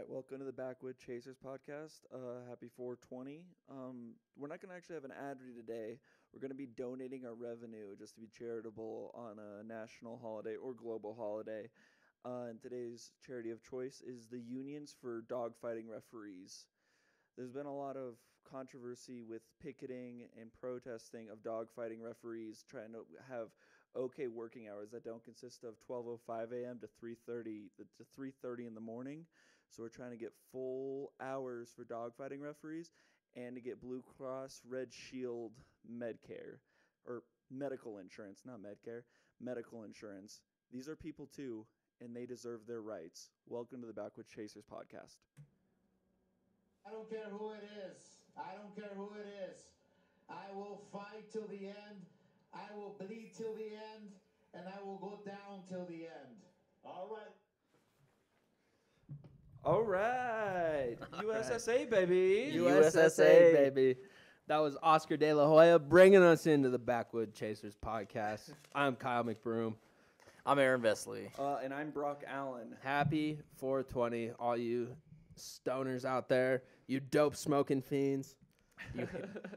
right, welcome to the Backwood Chasers podcast. Happy 420. We're not going to actually have an ad read today. We're going to be donating our revenue just to be charitable on a national holiday or global holiday. And today's charity of choice is the Unions for Dogfighting Referees. There's been a lot of controversy with picketing and protesting of dogfighting referees trying to have okay working hours that don't consist of 12:05 a.m. to 3:30 in the morning. So we're trying to get full hours for dogfighting referees and to get Blue Cross Red Shield Medcare or medical insurance, not Medcare, medical insurance. These are people too, and they deserve their rights. Welcome to the Backwoods Chasers podcast. I don't care who it is. I don't care who it is. I will fight till the end. I will bleed till the end. And I will go down till the end. All right. All right. USSA, baby. USSA, baby. That was Oscar De La Hoya bringing us into the Backwood Chasers podcast. I'm Kyle McBroom. I'm Aaron Vesley. And I'm Brock Allen. Happy 420, all you stoners out there, you dope smoking fiends. You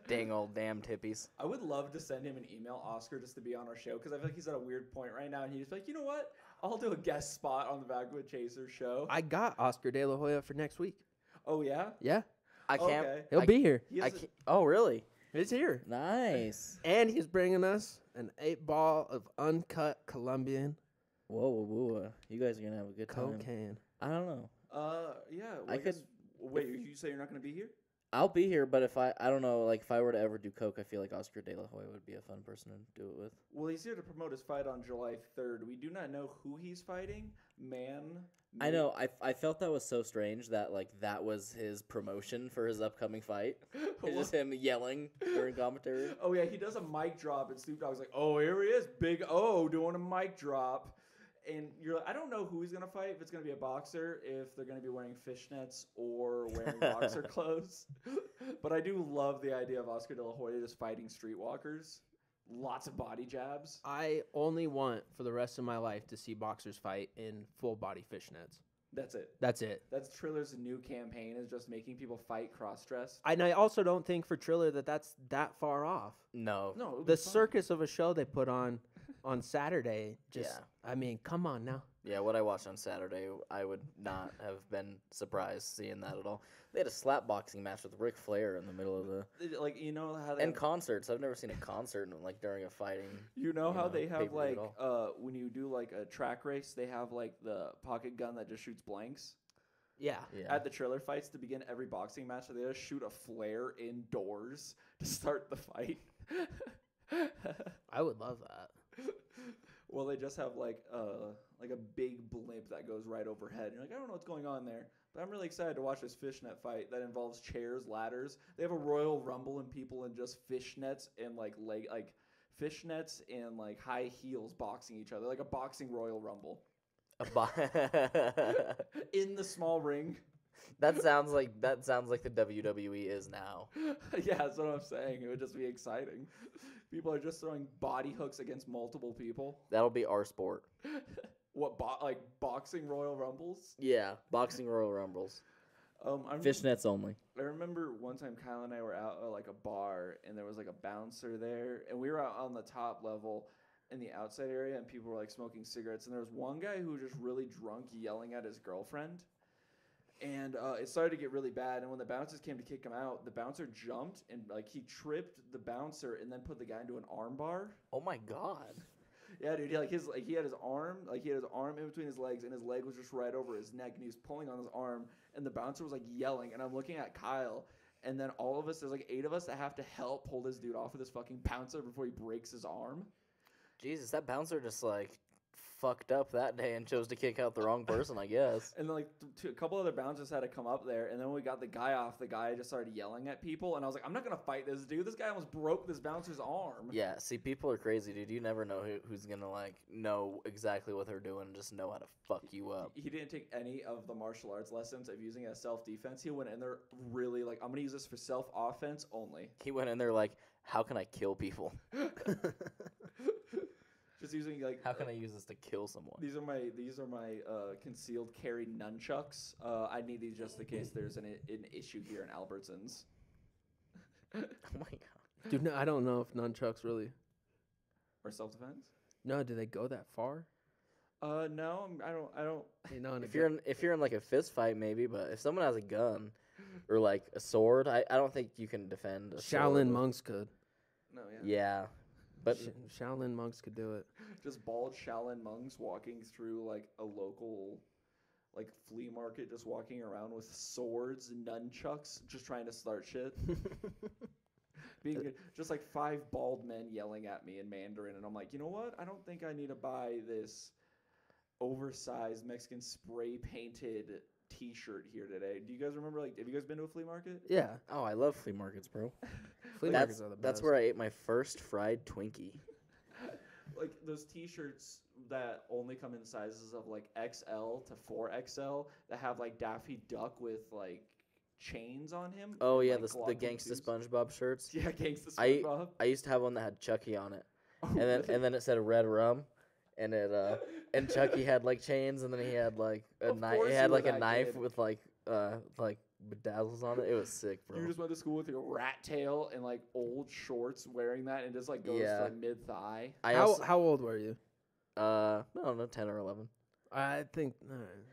dang old damn tippies. I would love to send him an email, Oscar, just to be on our show, because I feel like he's at a weird point right now, and he's like, you know what? I'll do a guest spot on the Backwood Chasers show. I got Oscar De La Hoya for next week. Oh, yeah? Yeah, I can't. Okay. he'll be here. He I has can't. Oh, really? He's here. Nice. And he's bringing us an 8-ball of uncut Colombian Whoa, whoa, whoa. You guys are going to have a good time. cocaine. I don't know. yeah. Well, I guess, could- wait, you say you're not going to be here? I'll be here, but if I don't know, like if I were to ever do coke, I feel like Oscar De La Hoya would be a fun person to do it with. Well, he's here to promote his fight on July 3rd. We do not know who he's fighting. I know. I felt that was so strange that like that was his promotion for his upcoming fight. It's just him yelling during commentary. Oh, yeah, he does a mic drop, and Snoop Dogg's like, oh, here he is, Big O, doing a mic drop. And you're like, I don't know who he's going to fight, if it's going to be a boxer, if they're going to be wearing fishnets or wearing boxer clothes. But I do love the idea of Oscar De La Hoya just fighting streetwalkers. Lots of body jabs. I only want for the rest of my life to see boxers fight in full body fishnets. That's it. That's it. That's Triller's new campaign, is just making people fight cross-dressed. And I also don't think for Triller that's that far off. No. No, it would The be fun. circus of a show they put on Saturday, just, Yeah. I mean, come on now. Yeah, what I watched on Saturday, I would not have been surprised seeing that at all. They had a slap boxing match with Ric Flair in the middle of the Like, you know how they and have, concerts. I've never seen a concert like during a fighting. you know how they have pay-per-view like at all. when you do like a track race, they have like the pocket gun that just shoots blanks. Yeah. Yeah. At the Triller fights to begin every boxing match, they just shoot a flare indoors to start the fight. I would love that. Well, they just have like a big blimp that goes right overhead. You're like, I don't know what's going on there, but I'm really excited to watch this fishnet fight that involves chairs, ladders. They have a Royal Rumble and people in just fishnets and like fishnets and like high heels boxing each other, like a boxing Royal Rumble in the small ring. That sounds like the WWE is now. Yeah, that's what I'm saying. It would just be exciting. People are just throwing body hooks against multiple people. That'll be our sport. What, like boxing Royal Rumbles? Yeah, boxing Royal Rumbles. Fishnets only. I remember one time Kyle and I were out at like a bar, and there was like a bouncer there, and we were out on the top level in the outside area, and people were like smoking cigarettes, and there was one guy who was just really drunk yelling at his girlfriend. And it started to get really bad. And when the bouncers came to kick him out, the bouncer jumped and like he tripped the bouncer and then put the guy into an arm bar. Oh my god. Yeah, dude. He had his arm in between his legs, and his leg was just right over his neck, and he was pulling on his arm, and the bouncer was like yelling. And I'm looking at Kyle, and then all of us, there's like 8 of us that have to help pull this dude off of this fucking bouncer before he breaks his arm. Jesus, that bouncer just like fucked up that day and chose to kick out the wrong person, I guess. And then like a couple other bouncers had to come up there, and then when we got the guy off, the guy just started yelling at people, and I was like, I'm not gonna fight this dude. This guy almost broke this bouncer's arm. Yeah, see, people are crazy, dude. You never know who's gonna like know exactly what they're doing and just know how to fuck you up. He didn't take any of the martial arts lessons of using it as self-defense. He went in there really like, I'm gonna use this for self-offense only. He went in there like, how can I kill people? Just just using like. How can I use this to kill someone? These are my concealed carry nunchucks. I need these just in case there's an issue here in Albertsons. Oh my god. Dude, no, I don't know if nunchucks really. Or self-defense? No, do they go that far? No, I don't. You know, If you're in like a fist fight, maybe, but if someone has a gun or like a sword, I don't think you can defend a Shaolin sword. monks could. No, Yeah, but Shaolin monks could do it. just bald Shaolin monks walking through like a local, like flea market, just walking around with swords and nunchucks, just trying to start shit. Being just like 5 bald men yelling at me in Mandarin, and I'm like, you know what? I don't think I need to buy this oversized Mexican spray painted T-shirt here today. Do you guys remember? Like, have you guys been to a flea market? Yeah, oh, I love flea markets, bro. flea markets are the best. That's where I ate my first fried Twinkie. Like those T-shirts that only come in sizes of like XL to 4XL that have like Daffy Duck with like chains on him. Oh and, yeah, like, the glob Gangsta tattoos. SpongeBob shirts. Yeah, Gangsta I SpongeBob. I used to have one that had Chucky on it, Oh, and then it said Red Rum, and it and Chucky had like chains, and then he had like a Of knife. course It you had were like a that knife kid. with like bedazzles on it. It was sick, bro. You just went to school with your rat tail and like old shorts, wearing that, and just like goes Yeah. to like mid thigh. I how also, how old were you? I don't know, 10 or 11. I think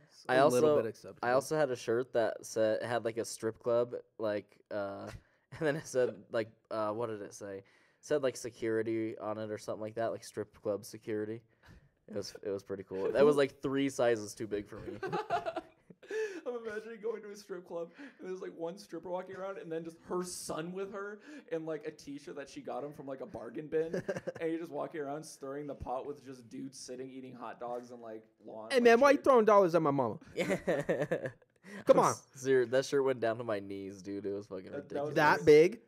it's I a little also- bit acceptable. I also had a shirt that said had like a strip club, like and then it said like what did it say? It said like security on it or something like that, like strip club security. It was pretty cool. That was like 3 sizes too big for me. I'm imagining going to a strip club and there's like one stripper walking around and then just her son with her and like a T-shirt that she got him from like a bargain bin, and you're just walking around stirring the pot with just dudes sitting eating hot dogs and like lawn. Hey like, man, why you shit. throwing dollars at my mama? Come on. Serious, that shirt went down to my knees, dude. It was fucking That was ridiculous. That big?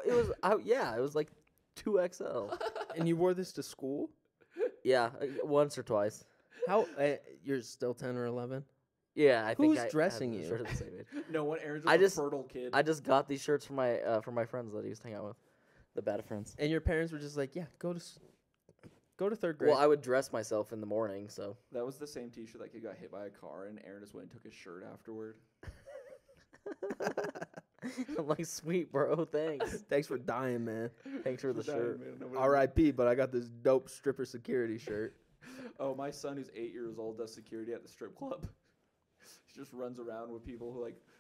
It was yeah, it was like 2XL. And you wore this to school? Yeah, once or twice. How? You're still 10 or 11? Yeah, I think Who's I dressing had the you? shirt at the same age. No one. Aaron's I just just- a fertile kid. I just got these shirts from my friends that I used to hang out with, the bad friends. And your parents were just like, yeah, go to third grade. Well, I would dress myself in the morning, so That was the same T-shirt that kid got hit by a car, and Aaron just went and took his shirt afterward. I'm like, sweet bro, thanks. Thanks for dying, man. Thanks for the shirt. R.I.P. But I got this dope stripper security shirt. Oh, my son, who's 8 years old, does security at the strip club. He just runs around with people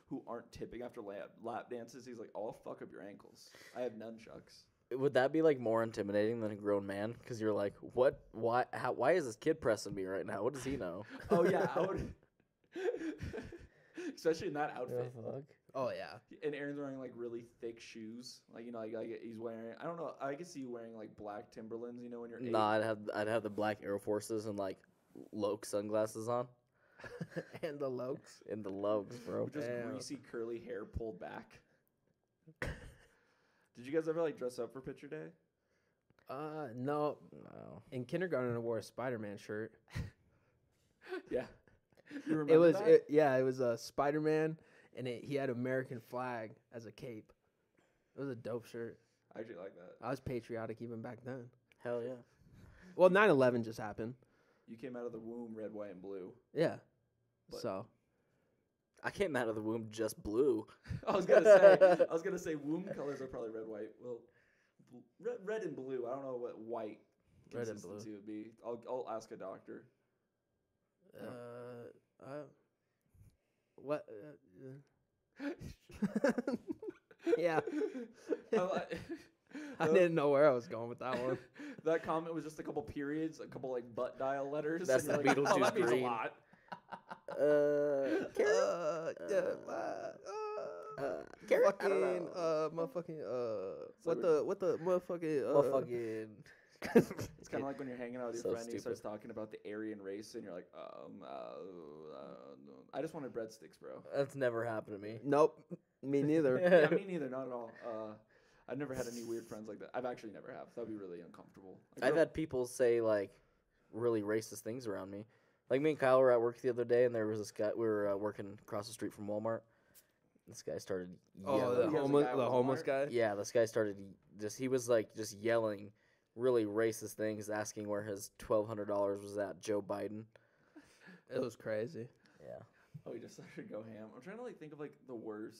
who aren't tipping after lap dances. He's like, "Oh, I'll fuck up your ankles. I have nunchucks." Would that be like more intimidating than a grown man? Because you're like, what? Why? Why is this kid pressing me right now? What does he know? Oh yeah, I would. Especially in that outfit. fuck? Oh, yeah. And Aaron's wearing like really thick shoes, like he's wearing. I don't know. I can see you wearing like black Timberlands. You know, when you're 8. Nah, I'd have the black Air Forces and like Loke sunglasses on, And the Lokes. and the Lokes, bro. with just Damn. greasy curly hair pulled back. Did you guys ever like dress up for picture day? No. No. In kindergarten, I wore a Spider-Man shirt. Yeah. You remember It was, that? it was a Spider-Man, and he had American flag as a cape. It was a dope shirt. I actually like that. I was patriotic even back then. Hell yeah. Well, 9/11 just happened. You came out of the womb red, white, and blue. Yeah. But- So I came out of the womb just blue. I was gonna say womb colors are probably red, white. Well, red and blue. I don't know what white Red and blue. consistency would be. I'll ask a doctor. what? Yeah. I didn't know where I was going with that one. That comment was just a couple periods, a couple like butt dial letters. That's and the you're like, oh, Beetlejuice that means green. a lot. Carrot? I don't Fucking know. motherfucking So what the motherfucking Motherfucking. It's kind of like when you're hanging out with your So friend and he starts stupid. talking about the Aryan race, and you're like, I just wanted breadsticks, bro. That's never happened to me. Nope, me neither. Yeah, me neither, not at all. I've never had any weird friends like that. I've actually never have. That'd be really uncomfortable. I I've grew up- had people say like really racist things around me. Like me and Kyle were at work the other day, and there was this guy. We were working across the street from Walmart. This guy started Oh, yelling. the You guys homeless, like that the with homeless Walmart? guy. Yeah, this guy started he was like just yelling really racist things, asking where his $1,200 was at. Joe Biden. It was crazy. Yeah. Oh, he just started to go ham. I'm trying to like think of like the worst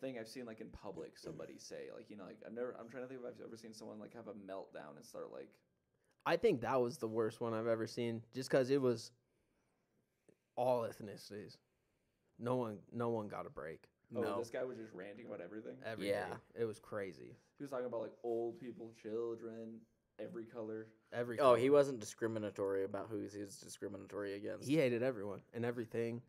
thing I've seen like in public somebody say. Like, you know, like I'm trying to think if I've ever seen someone like have a meltdown and start like. I think that was the worst one I've ever seen, just because it was all ethnicities. No one got a break. Oh, No. this guy was just ranting about everything. Every Yeah. day. It was crazy. He was talking about like old people, children, every color. Every Oh, he wasn't discriminatory about who he was discriminatory against. he hated everyone and everything.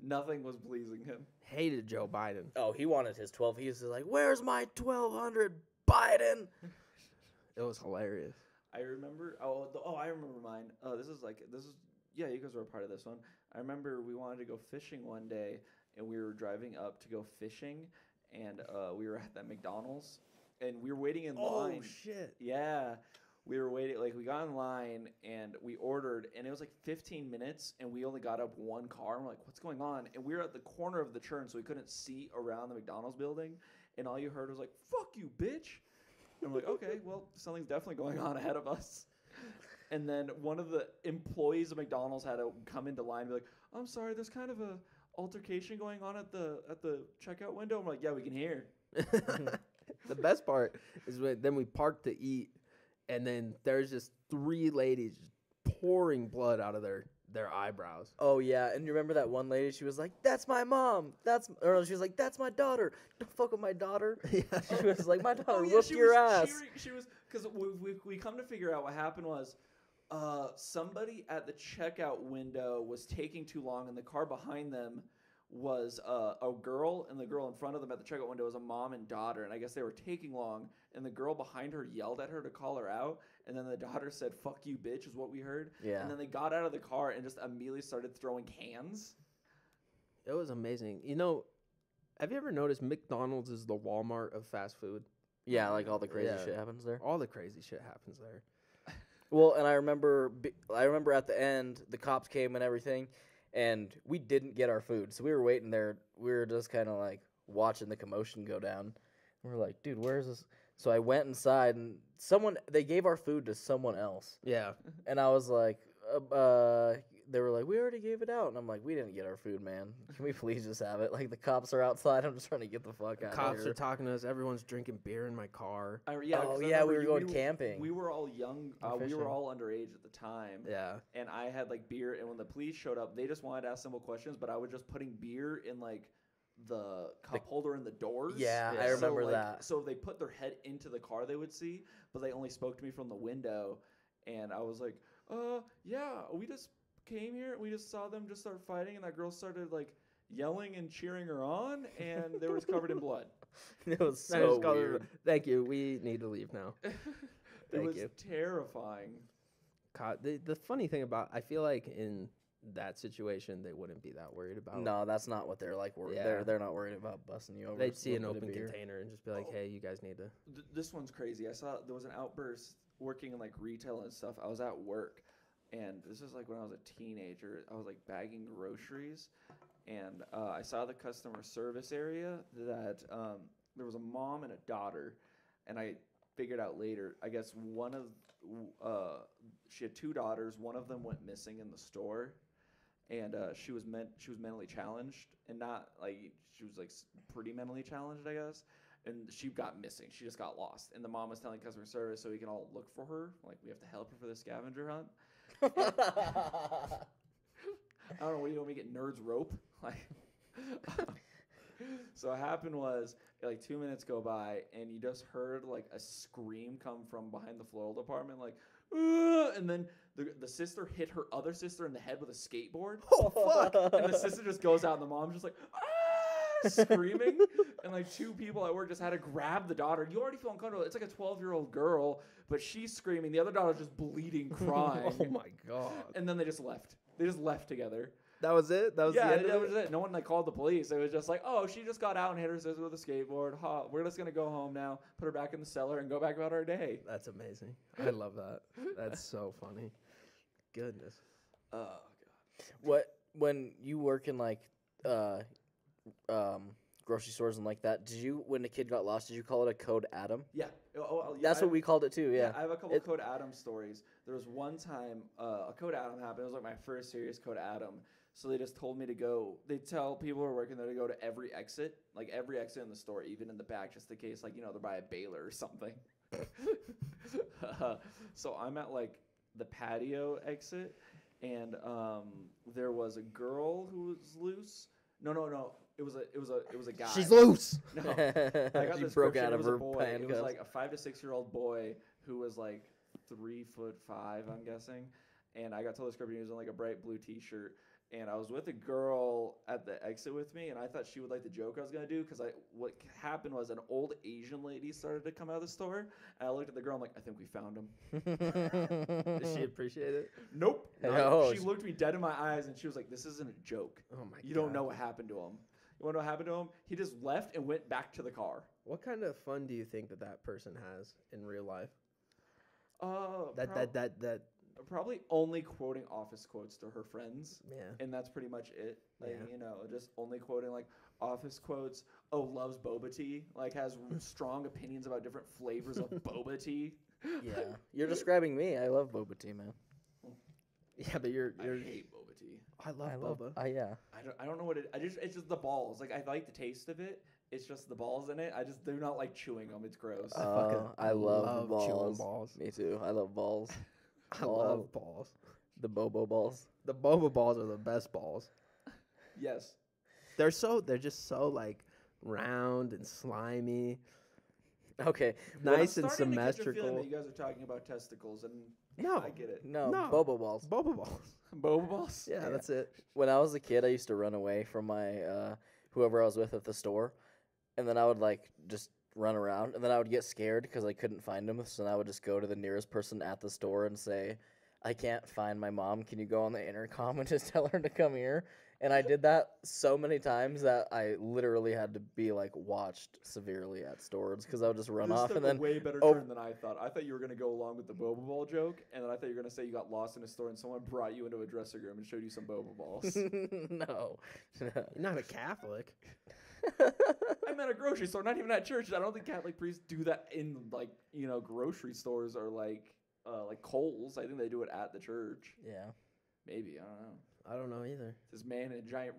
Nothing was pleasing him. Hated Joe Biden. Oh, he wanted his 12. He was like, "Where's my 1,200, Biden?" It was hilarious. I remember. I remember mine. This is. Yeah, you guys were a part of this one. I remember we wanted to go fishing one day, and we were driving up to go fishing, and we were at that McDonald's, and we were waiting in line. shit. Yeah, we were waiting. Like, we got in line and we ordered, and it was like 15 minutes, and we only got up one car. And we're like, "What's going on?" And we were at the corner of the churn, so we couldn't see around the McDonald's building. And all you heard was like, "Fuck you, bitch!" And we're like, "Okay, well, something's definitely going on ahead of us." And then one of the employees of McDonald's had to come into line and be like, "I'm sorry, there's kind of a altercation going on at the checkout window." I'm like, "Yeah, we can hear." The best part is when then we parked to eat, and then there's just 3 ladies just pouring blood out of their eyebrows. Oh yeah, and you remember that one lady? She was like, "That's my mom." She was like, "That's my daughter." Don't fuck with my daughter. She was like, "My daughter whooped your ass." She was because we come to figure out what happened was, somebody at the checkout window was taking too long, and the car behind them was a girl, and the girl in front of them at the checkout window was a mom and daughter, and I guess they were taking long, and the girl behind her yelled at her to call her out, and then the daughter said, "Fuck you, bitch," is what we heard. Yeah. And then they got out of the car and just immediately started throwing cans. It was amazing. You know, have you ever noticed McDonald's is the Walmart of fast food? Yeah, like all the crazy Yeah. shit happens there. All the crazy shit happens there. Well, and I remember at the end the cops came and everything, and we didn't get our food, so we were waiting there. We were just kind of like watching the commotion go down. We were like, "Dude, where is this?" So I went inside, and they gave our food to someone else, Yeah. and I was like, they were like, "We already gave it out," and I'm like, "We didn't get our food, man. Can we please just have it?" Like, the cops are outside. I'm just trying to get the fuck out of Cops here. are talking to us. Everyone's drinking beer in my car. Oh 'Cause I yeah, remember we were going camping. We were all young. Or We were fishing. all underage at the time. Yeah. And I had like beer, and when the police showed up, they just wanted to ask simple questions, but I was just putting beer in like the cup holder in the doors. Yeah, I remember that. So if they put their head into the car, they would see, but they only spoke to me from the window, and I was like, yeah, we just came here, and we just saw them just start fighting, and that girl started like yelling and cheering her on, and they were just covered in blood. It was I so just called weird. her, "Thank you. We need to leave now." It Thank was you. terrifying. God, the funny thing about, I feel like in that situation they wouldn't be that worried about. No, that's not what they're like. Yeah. They're not worried about busting you over. They'd with see a an little bit open of beer. container and just be like, Oh. "Hey, you guys need to." This one's crazy. I saw there was an outburst working in like retail and stuff. I was at work, and this is like when I was a teenager. I was like bagging groceries, and I saw the customer service area that there was a mom and a daughter, and I figured out later. I guess she had 2 daughters. One of them went missing in the store, and she was mentally challenged, and not like she was like pretty mentally challenged, I guess. And she got missing. She just got lost. And the mom was telling customer service so we can all look for her. Like, we have to help her for the scavenger hunt. I don't know. What do you want me to get nerds rope? Like, so what happened was, like 2 minutes go by, and you just heard like a scream come from behind the floral department, like, "Ugh!" And then the sister hit her other sister in the head with a skateboard. Oh fuck! And the sister just goes out, and the mom's just like, "Ah!" screaming. And like 2 people at work just had to grab the daughter. You already feel uncomfortable. It's like a 12-year-old girl, but she's screaming. The other daughter's just bleeding, crying. Oh my god! And then they just left. They just left together. That was it. That was Yeah, the end that of was it. No one like called the police. It was just like, "Oh, she just got out and hit her sister with a skateboard. Ha, we're just gonna go home now, put her back in the cellar, and go back about our day." That's amazing. I love that. That's so funny. Goodness. Oh god. What when you work in like grocery stores and like that. Did you, when a kid got lost, did you call it a code Adam? Yeah. Yeah, That's what we called it too. Yeah. I have a couple It- Code Adam stories. There was one time a Code Adam happened. It was like my first serious Code Adam. So they just told me to go. They tell people who are working there to go to every exit, like every exit in the store, even in the back, just in case, like, you know, they're by a baler or something. So I'm at like the patio exit, and there was a girl who was loose. No. It was a guy. She's loose. No, I got She the broke description. out It of was a her boy. It was handcuffs. like a 5 to 6 year old boy who was like 3'5", I'm guessing. And I got told the description. He was in like a bright blue T-shirt. And I was with a girl at the exit with me, and I thought she would like the joke I was gonna do because what happened was an old Asian lady started to come out of the store, and I looked at the girl. I'm like, I think we found him. Does she appreciate it? Nope. No. She looked me dead in my eyes, and she was like, "This isn't a joke. Oh my god. You don't know what happened to him. You want to know what happened to him? He just left and went back to the car." What kind of fun do you think that person has in real life? That probably only quoting office quotes to her friends, Yeah. and that's pretty much it. Like, Yeah. you know, just only quoting like office quotes. Oh, loves boba tea. Like, has strong opinions about different flavors of boba tea. Yeah. You're describing me. I love boba tea, man. Yeah, but you're. I hate boba tea. I love boba. Yeah. I don't know what it. It's just the balls. Like, I like the taste of it. It's just the balls in it. I just do not like chewing them. It's gross. I love the chewing balls. balls. Me too. I love balls. I love balls. The bobo balls. The boba balls are the best balls. Yes. They're just so like round and slimy, Okay. nice I'm and starting to catch a feeling symmetrical. that you guys are talking about testicles, and No, I get it. No, No. bobo balls. boba balls. Boba balls. Yeah, that's it. When I was a kid, I used to run away from my whoever I was with at the store, and then I would like just run around, and then I would get scared because I couldn't find him. So then I would just go to the nearest person at the store and say, "I can't find my mom. Can you go on the intercom and just tell her to come here?" And I did that so many times that I literally had to be like watched severely at stores because I would just run This off took and a then way better oh. turn than I thought. I thought you were gonna go along with the boba ball joke, and then I thought you were gonna say you got lost in a store and someone brought you into a dressing room and showed you some boba balls. no. You're not a Catholic. I'm at a grocery store, not even at church. I don't think Catholic priests do that in like, you know, grocery stores or like Kohl's. I think they do it at the church. Yeah. Maybe, I don't know. I don't know either. This man in a giant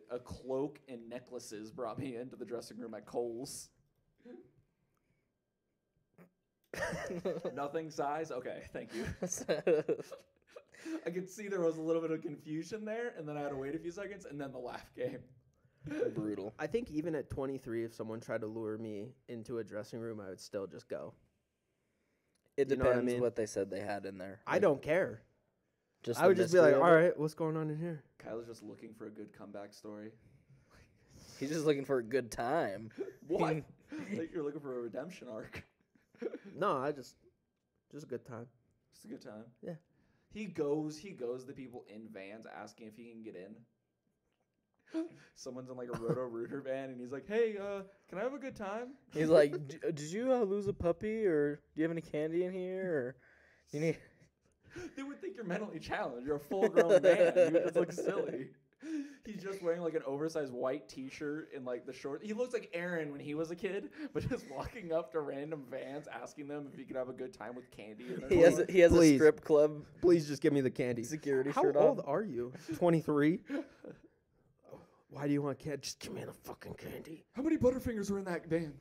a cloak and necklaces brought me into the dressing room at Kohl's. Nothing size? Okay, thank you. I could see there was a little bit of confusion there, and then I had to wait a few seconds, and then the laugh came. Brutal. I think even at 23, if someone tried to lure me into a dressing room, I would still just go. It You know what I depends mean? what they said they had in there. I Like, don't care. Just I the would just be like, mystery all of it? right, what's going on in here? Kyle's just looking for a good comeback story. He's just looking for a good time. What? Like you're looking for a redemption arc. No, just a good time. It's a good time. Yeah. He goes to people in vans asking if he can get in. Someone's in like a Roto Rooter van, and he's like, "Hey, can I have a good time?" He's like, did you lose a puppy, or do you have any candy in here, or you need? They would think you're mentally challenged. You're a full-grown man. You would just look silly. He's just wearing like an oversized white T-shirt and like the short. He looks like Aaron when he was a kid, but just walking up to random vans asking them if he could have a good time with candy. In their He has car. he has a Please. strip club Please just give me the candy. security How shirt old on. are you? 23? Why do you want candy? Just give me the fucking candy. How many Butterfingers are in that van?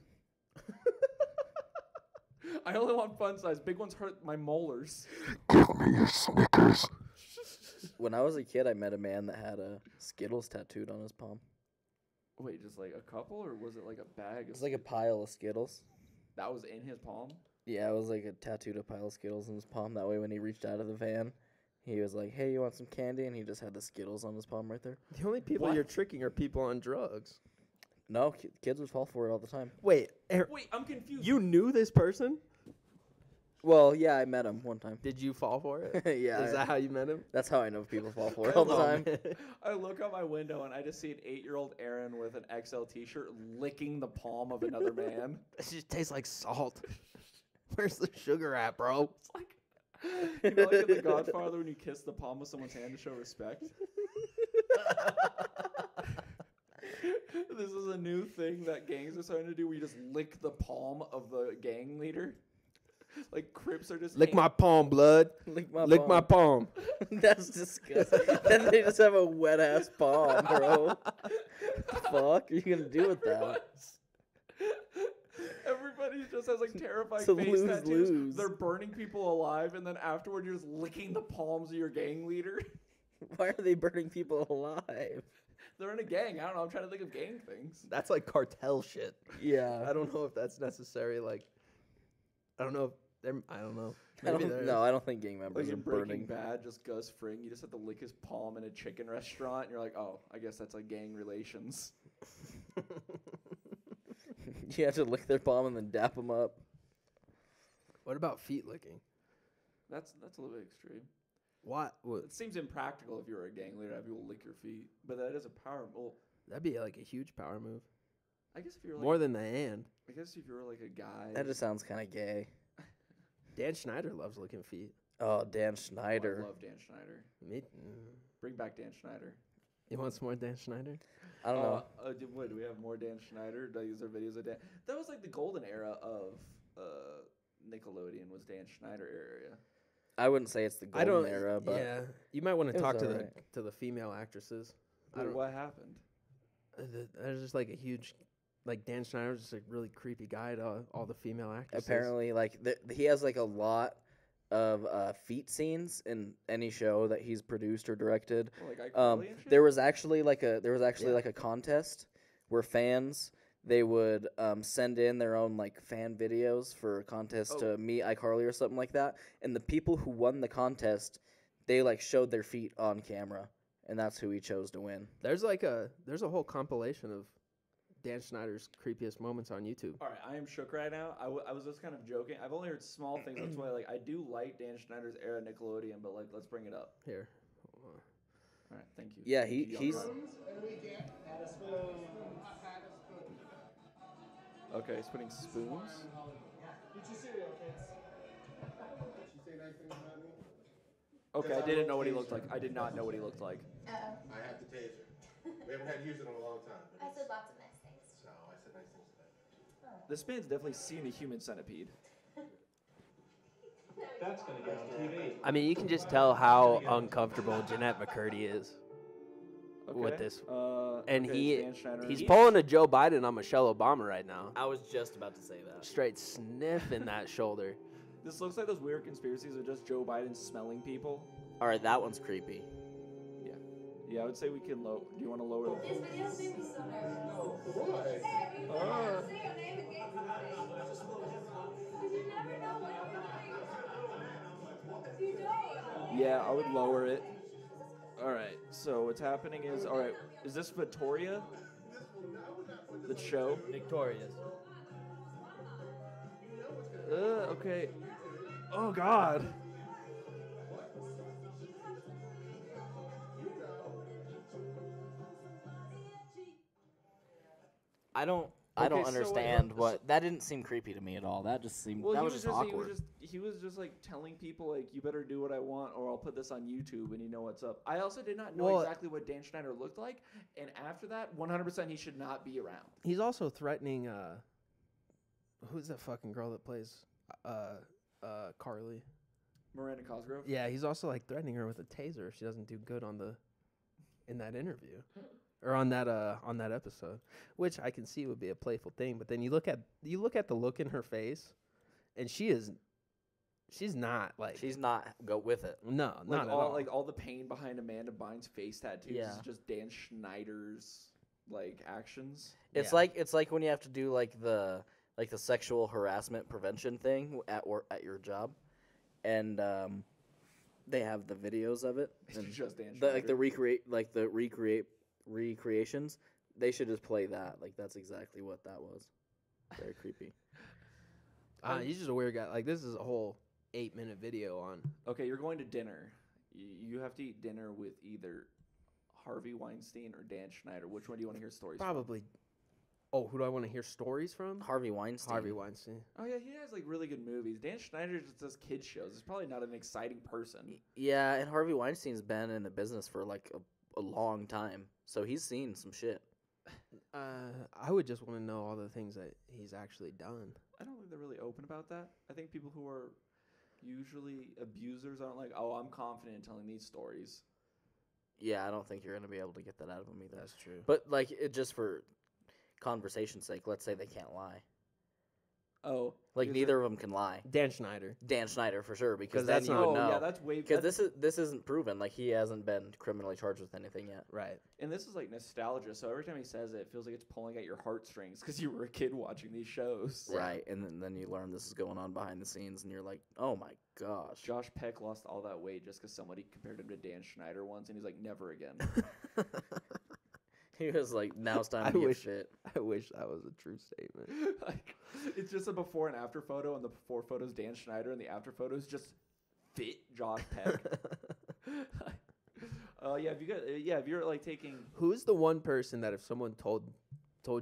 I only want fun size. Big ones hurt my molars. When I was a kid, I met a man that had a Skittles tattooed on his palm. Wait, just like a couple, or was it like a bag? It was like a pile of Skittles. That was in his palm. Yeah, it was like a tattooed a pile of Skittles in his palm. That way, when he reached out of the van, he was like, "Hey, you want some candy?" And he just had the Skittles on his palm right there. The only people What? you're tricking are people on drugs. No, kids would fall for it all the time. Wait, Wait, I'm confused. you knew this person? Well, yeah, I met him one time. Did you fall for it? Yeah, Is that how you met him? that's how I know people fall for it all the time. I look out my window and I just see an 8-year-old Aaron with an XL T-shirt licking the palm of another man. It just tastes like salt. Where's the sugar at, bro? It's like, you know, like in The Godfather when you kiss the palm of someone's hand to show respect. This is a new thing that gangs are starting to do. Where you just lick the palm of the gang leader. Like Crips are just Lick my palm, blood. Lick my Lick my palm. That's disgusting. Then they just have a wet ass palm, bro. What the fuck are you gonna do with that? Everybody just has like terrifying It's a face tattoos. lose-lose. They're burning people alive, and then afterward you're just licking the palms of your gang leader. Why are they burning people alive? They're in a gang. I don't know. I'm trying to think of gang things. That's like cartel shit. Yeah. I don't know if that's necessary. Like, I don't know if they're. I don't know. I Maybe there don't, is. I don't think gang members Like are in Breaking burning. Bad, just Gus Fring, you just have to lick his palm in a chicken restaurant, and you're like, oh, I guess that's like gang relations. You have to lick their palm and then dap them up. What about feet licking? That's a little bit extreme. What? It seems impractical if you're a gang leader to have people lick your feet, but that is a power. Well, That'd be like a huge power move. I guess if you're like, More than the hand. I guess if you're like a guy, That just sounds kind of gay. Dan Schneider loves licking feet. Oh, Dan Oh, Schneider. I love Dan Schneider. Me. Bring back Dan Schneider. You want some more Dan Schneider? I don't know. Do we have more Dan Schneider? Like, is there videos of Dan? That was like the golden era of Nickelodeon. Was Dan Schneider area? I wouldn't say it's the I don't. golden era, but yeah, you might want it to was talk to alright. the female actresses. I Wait, don't. what happened? There's just like a huge, like Dan Schneider's just a really creepy guy to all the female actresses. apparently, like he has like a lot of feet scenes in any show that he's produced or directed. Well, like iCarly and shit? There was actually like a Yeah. like a contest where fans they would send in their own like fan videos for a contest Oh. to meet iCarly or something like that, and the people who won the contest they like showed their feet on camera, and that's who he chose to win. There's a whole compilation of Dan Schneider's creepiest moments on YouTube. All right, I am shook right now. I was just kind of joking. I've only heard small things. That's why, like, I do like Dan Schneider's era Nickelodeon, but like, let's bring it up. Here, All right, thank you. Yeah, Thank you, young he's man. Okay, he's putting spoons. Okay, I didn't know what he looked like. I did not know what he looked like. I have the taser. We haven't had to use it in a long time. I said lots of nice things. No, I said nice things today. This man's definitely seen a human centipede. That's gonna get on TV. I mean, you can just tell how uncomfortable Jeanette McCurdy is Okay. with this, okay, and it's Dan Schneider. he's pulling a Joe Biden on Michelle Obama right now. I was just about to say that. Straight sniffing that shoulder. This looks like those weird conspiracies of just Joe Biden smelling people. All right, that one's creepy. Yeah, I would say we can lower. Do you want to lower These videos make me so nervous. Why? Hey, you can't say your name and get something. Because you never know what you're doing. You don't. Yeah, I would lower it. All right. So what's happening is, all right. Is this Victoria? The show. Victorious. Okay. Oh God. I don't Okay, so understand wait, what that didn't seem creepy to me at all. That just seemed Well, that he was was just just awkward. he was just like telling people like, you better do what I want, or I'll put this on YouTube and you know what's up. I also did not know Well- exactly what Dan Schneider looked like, and after that, 100% he should not be around. He's also threatening. Who's that fucking girl that plays Carly? Miranda Cosgrove. Yeah, he's also like threatening her with a taser if she doesn't do good in that interview or on that episode, which I can see would be a playful thing. But then you look at the look in her face, and she's not like She's not go with it. no, Like not at all all. like all the pain behind Amanda Bynes' face tattoos Yeah. is just Dan Schneider's like actions. It's Yeah. like when you have to do like the sexual harassment prevention thing at your job, and they have the videos of it. It's and just Dan the, Schneider. like the recreations. They should just play that. Like that's exactly what that was. Very creepy. He's just a weird guy. Like this is a whole 8-minute video on. Okay, you're going to dinner. You have to eat dinner with either Harvey Weinstein or Dan Schneider. Which one do you want to hear stories from? Probably. Oh, who do I want to hear stories from? Harvey Weinstein. Harvey Weinstein. Oh yeah, he has like really good movies. Dan Schneider just does kids shows. He's probably not an exciting person. Yeah, and Harvey Weinstein's been in the business for like a long time, so he's seen some shit. I would just want to know all the things that he's actually done. I don't think they're really open about that. I think people who are usually abusers aren't like, oh, I'm confident in telling these stories. Yeah, I don't think you're gonna be able to get that out of them either. That's true. But like, it just for conversation's sake, let's say they can't lie. Oh, Like because neither of them can lie. Dan Schneider. Dan Schneider for sure, because 'Cause then that's you not- would oh, know. yeah, that's way Because that's- this isn't proven. Like he hasn't been criminally charged with anything yet. Right. and this is like nostalgia. So every time he says it, it feels like it's pulling at your heartstrings because you were a kid watching these shows. Right, and then you learn this is going on behind the scenes, and you're like, oh my gosh. Josh Peck lost all that weight just because somebody compared him to Dan Schneider once, and he's like, never again. He was like, now it's time I to get wish- fit. I wish that was a true statement. Like, it's just a before and after photo, and the before photo's Dan Schneider, and the after photo's just fit Josh Peck. Yeah, if you're like taking, Who's the one person that if someone told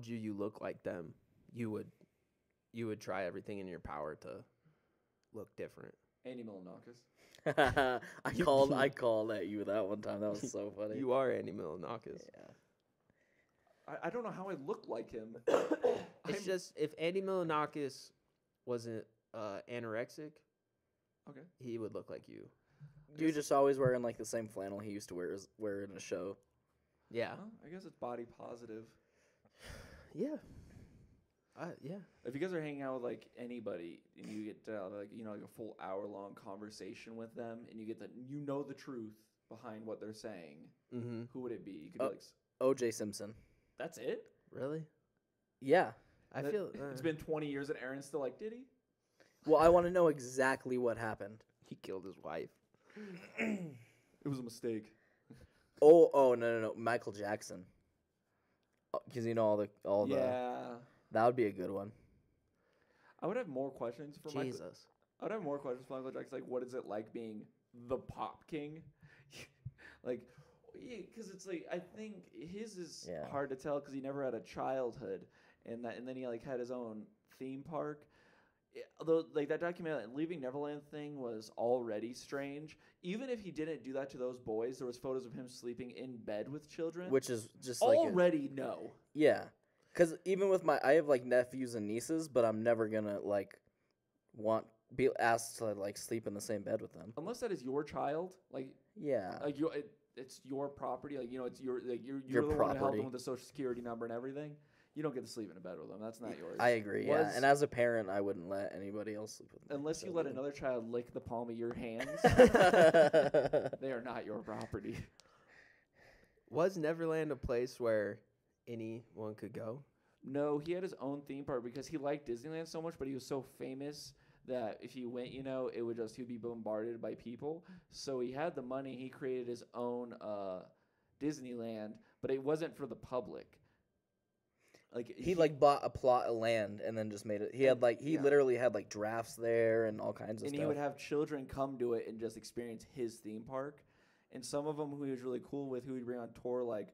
you you look like them, you would try everything in your power to look different? Andy Milonakis. I called at you that one time. That was so funny. You are Andy Milonakis. Yeah. I don't know how I look like him. It's I'm- just if Andy Milonakis wasn't anorexic, okay. he would look like you. You're just always wearing like the same flannel he used to wear in a show. Yeah. Well, I guess it's body positive. Yeah. Yeah. If you guys are hanging out with like anybody and you get like like a full hour-long conversation with them and you get the truth behind what they're saying, Mm-hmm. who would it be? You could be like, O.J. Simpson. that's it? Really? Yeah. I That- feel It's been 20 years and Aaron's still like, did he? Well, I want to know exactly what happened. he killed his wife. It was a mistake. Oh, no. Michael Jackson. Because all the Yeah. that would be a good one. I would have more questions for Michael. Jesus. I would have more questions for Michael Jackson. Like, what is it like being the pop king? Like, because it's like I think his is Yeah. hard to tell because he never had a childhood, and then he like had his own theme park. Although like that documentary, Leaving Neverland thing was already strange. Even if he didn't do that to those boys, there was photos of him sleeping in bed with children. Which is just like already no. yeah. Because even with I have like nephews and nieces, but I'm never gonna like be asked to like sleep in the same bed with them. Unless that is your child, Yeah. like it's your property. Like it's your you're Your the one who helped property. them with the social security number and everything. You don't get to sleep in a bed with them. That's not yours. I agree. Yeah. Was- And as a parent, I wouldn't let anybody else sleep with me. Unless you so let yeah. another child lick the palm of your hands, they are not your property. Was Neverland a place where anyone could go? No, he had his own theme park because he liked Disneyland so much, but he was so famous that if he went, he'd be bombarded by people. So he had the money. He created his own Disneyland, but it wasn't for the public. Like He like bought a plot of land and then just made it. He had like Yeah. literally had like drafts there and all kinds of and stuff. he would have children come to it and just experience his theme park. And some of them who he was really cool with, who he'd bring on tour, like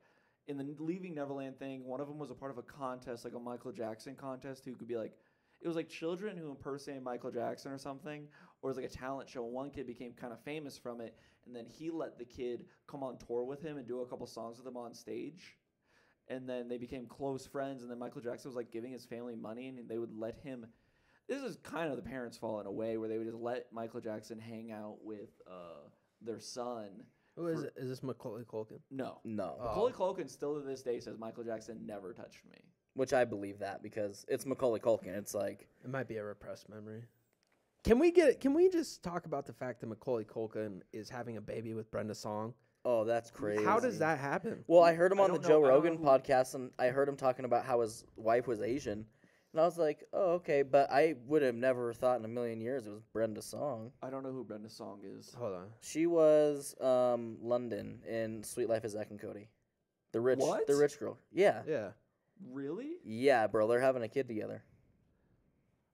in the Leaving Neverland thing, one of them was a part of a contest, like a Michael Jackson contest, who could be like, it was like children who impersonated Michael Jackson or something, or it was like a talent show. One kid became kind of famous from it, and then he let the kid come on tour with him and do a couple songs with him on stage. And then they became close friends, and then Michael Jackson was like giving his family money, and they would let him. This is kind of the parents' fault in a way, where they would just let Michael Jackson hang out with their son. Who is it? Is this Macaulay Culkin? No, no, Oh. Macaulay Culkin still to this day says Michael Jackson never touched me. which I believe that because it's Macaulay Culkin. It's like It might be a repressed memory. Can we just talk about the fact that Macaulay Culkin is having a baby with Brenda Song? oh, that's crazy. How does that happen? Well, I heard him I on the don't know- Joe I don't Rogan know who- podcast, and I heard him talking about how his wife was Asian, and I was like, oh, okay, but I would have never thought in a million years it was Brenda Song. I don't know who Brenda Song is. Hold on. She was London in Sweet Life of Zack and Cody, the rich girl. Yeah, Yeah. Really? yeah, bro, they're having a kid together.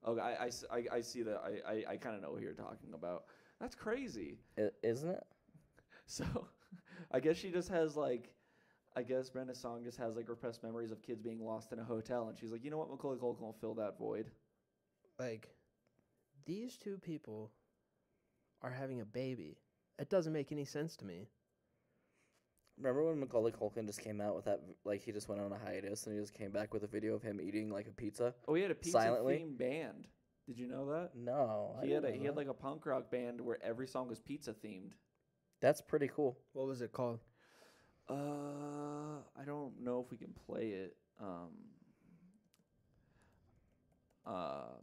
Okay, I see that. I kind of know who you're talking about. That's crazy. Isn't it? So, I guess she just has like, I guess Brenda Song just has like repressed memories of kids being lost in a hotel, and she's like, you know what, Macaulay Culkin will fill that void. Like, these two people are having a baby. It doesn't make any sense to me. Remember when Macaulay Culkin just came out with that? Like he just went on a hiatus and he just came back with a video of him eating like a pizza. Oh, he had a pizza Silently? themed band. Did you know that? No, I He had didn't know he had that. like a punk rock band where every song was pizza themed. That's pretty cool. What was it called? I don't know if we can play it.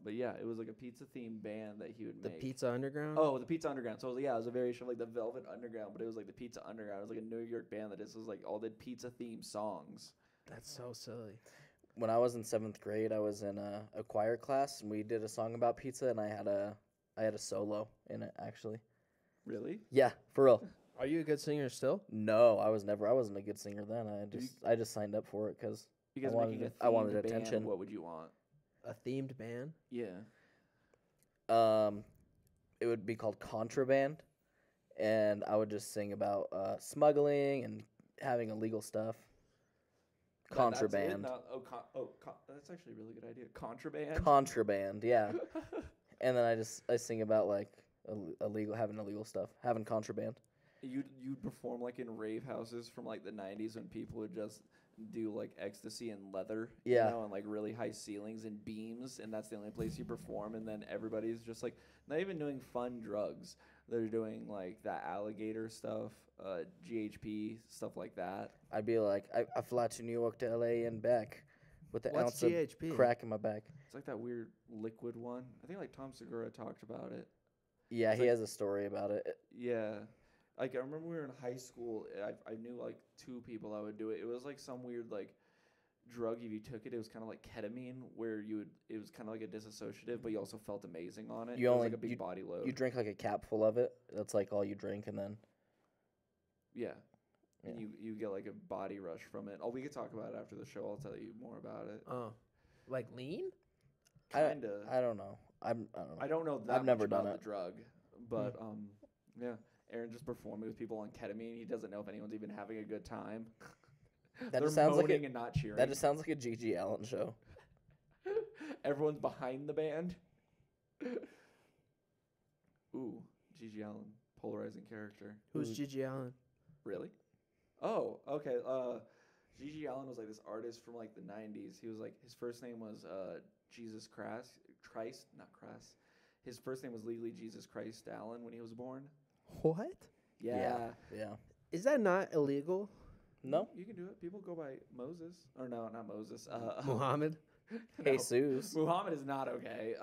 But yeah, it was like a pizza themed band that he would The make. Pizza Underground? Oh, the Pizza Underground. So it was, yeah, it was a variation of like the Velvet Underground, but it was like the Pizza Underground. It was like a New York band that just was like all did pizza themed songs. That's so silly. When I was in 7th grade, I was in a choir class and we did a song about pizza, and I had a solo in it actually. Really? Yeah, for real. Are you a good singer still? No, I wasn't a good singer then. I just signed up for it because You guys wanted making it- a I wanted themed band, attention. What would you want? A themed band? Yeah. it would be called Contraband, and I would just sing about smuggling and having illegal stuff. Contraband. That's actually a really good idea. Contraband. Contraband, yeah. And then I sing about like having illegal stuff, having contraband. You'd perform like in rave houses from like the 90s when people would just do like ecstasy and leather, Yeah. you know, and like really high ceilings and beams, and that's the only place you perform. And then everybody's just like not even doing fun drugs; they're doing like that alligator stuff, GHB stuff like that. I'd be like, I fly to New York to LA and back with the What's ounce of GHB? crack in my back. It's like that weird liquid one. I think like Tom Segura talked about it. Yeah, It's he like- has a story about it. Yeah. Like, I remember we were in high school. I knew, like, 2 people that would do it. It was, like, some weird, like, drug. If you took it, it was kind of like ketamine, where it was kind of like a disassociative, but you also felt amazing on it. You it only- was, like, a big body load. You drink like a cap full of it. That's like all you drink, and then Yeah. And Yeah. you get, like, a body rush from it. Oh, we could talk about it after the show. I'll tell you more about it. Oh. Like lean? Kind of. I don't know. I don't know. I don't know that I've never much about done the it. drug, but, yeah. Aaron just performing with people on ketamine. He doesn't know if anyone's even having a good time. That They're just sounds like moaning and not cheering. That just sounds like a G.G. Allen show. Everyone's behind the band. Ooh, Gigi Allen, polarizing character. Who's Gigi Allen? Really? Oh, okay. Gigi Allen was like this artist from like the 90s. He was like, his first name was Jesus Christ, not Christ. His first name was legally Jesus Christ Allen when he was born. What? Yeah. Yeah. Is that not illegal? No. You can do it. People go by Moses. Or no, not Moses. Muhammad? no. Jesus. Muhammad is not okay.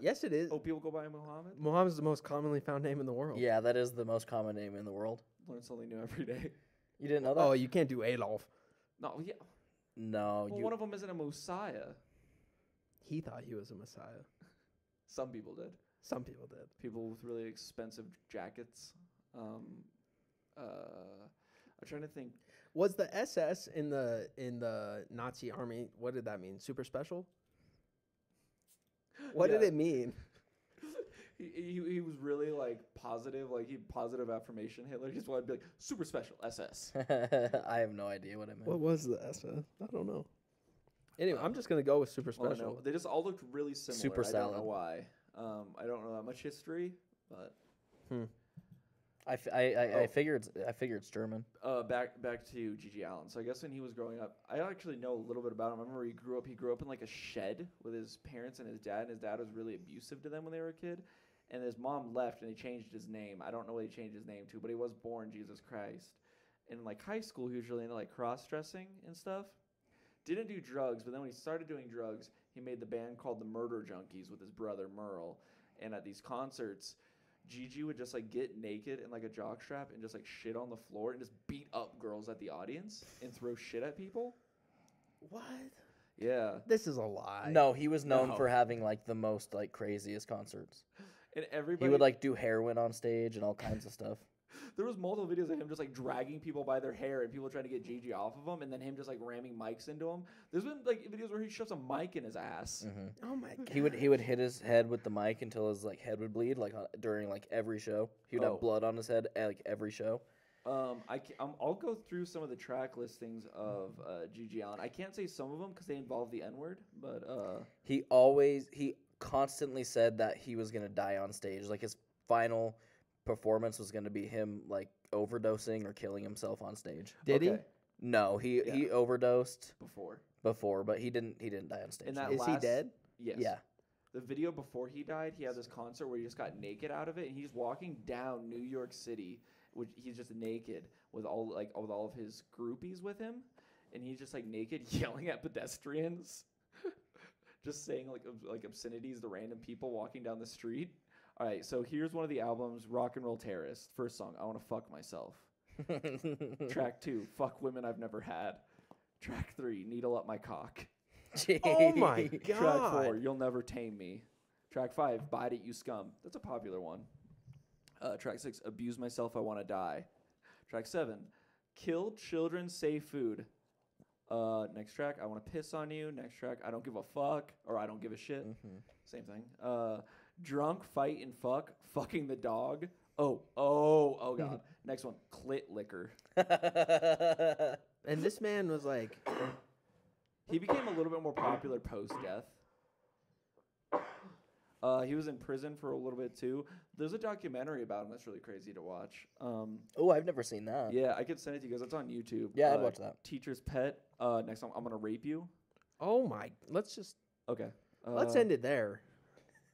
Yes, it is. Oh, people go by Muhammad? Muhammad's the most commonly found name in the world. Yeah, that is the most common name in the world. Learn something new every day. You didn't know that? Oh, you can't do Adolf. No, yeah. No, Well, one of them isn't a Messiah. He thought he was a messiah. Some people did. Some people did. People with really expensive jackets. I'm trying to think. Was the SS in the Nazi army? What did that mean? Super special? What did Yeah. it mean? He was really like positive, like he positive affirmation Hitler. He just wanted to be like super special SS. I have no idea what it meant. What was the SS? I don't know. Anyway, I'm just gonna go with super Well, special. no, they just all looked really similar. Super I don't know salad. why. I don't know that much history, but I figured it's German. back to Gigi Allen. So I guess when he was growing up, I actually know a little bit about him. I remember he grew up in like a shed with his parents and his dad. And his dad was really abusive to them when they were a kid. And his mom left, and he changed his name. I don't know what he changed his name to, but he was born Jesus Christ. In like high school, he was really into like cross-dressing and stuff. Didn't do drugs, but then when he started doing drugs, he made the band called the Murder Junkies with his brother Merle. And at these concerts, Gigi would just like get naked in like a jockstrap and just like shit on the floor and just beat up girls at the audience and throw shit at people. What? Yeah. This is a lie. No, he was known No. for having like the most like craziest concerts. And everybody He would like do heroin on stage and all kinds of stuff. there was multiple videos of him just like dragging people by their hair and people trying to get Gigi off of him and then him just like ramming mics into him. There's been like videos where he shoves a mic in his ass. Oh my god. He would hit his head with the mic until his like head would bleed like during like every show. He would Oh. have blood on his head at like every show. I'll go through some of the track listings of Gigi Allen. I can't say some of them because they involve the N-word, but He constantly said that he was gonna die on stage. Like his final performance was gonna be him like overdosing or killing himself on stage. Did Okay, No, he overdosed before. but he didn't die on stage. In that he? Is he last- dead? Yes. Yeah. The video before he died, he had this concert where he just got naked out of it, and he's walking down New York City, which he's just naked with all of his groupies with him, and he's just like naked, yelling at pedestrians, just saying like obscenities to random people walking down the street. All right, so here's one of the albums, Rock and Roll Terrorist. First song, I Want to Fuck Myself. Track 2, Fuck Women I've Never Had. Track 3, Needle Up My Cock. Oh my Track 4, god! You'll Never Tame Me. Track 5, Bite It You Scum. That's a popular one. Track 6, Abuse Myself, I Want to Die. Track 7, Kill Children, Save Food. Next track, I Want to Piss on You. Next track, I Don't Give a Fuck, or I Don't Give a Shit. Same thing. Drunk, Fight, and Fuck. Fucking the Dog. Oh God. Next one, Clit Liquor. And this man was like, He became a little bit more popular post-death. He was in prison for a little bit too. There's a documentary about him that's really crazy to watch. Oh, I've never seen that. Yeah, I could send it to you guys. It's on YouTube. Yeah, I'd watch that. Teacher's Pet. Next time, I'm gonna rape you. "Oh my!" Let's Okay. let's end it there.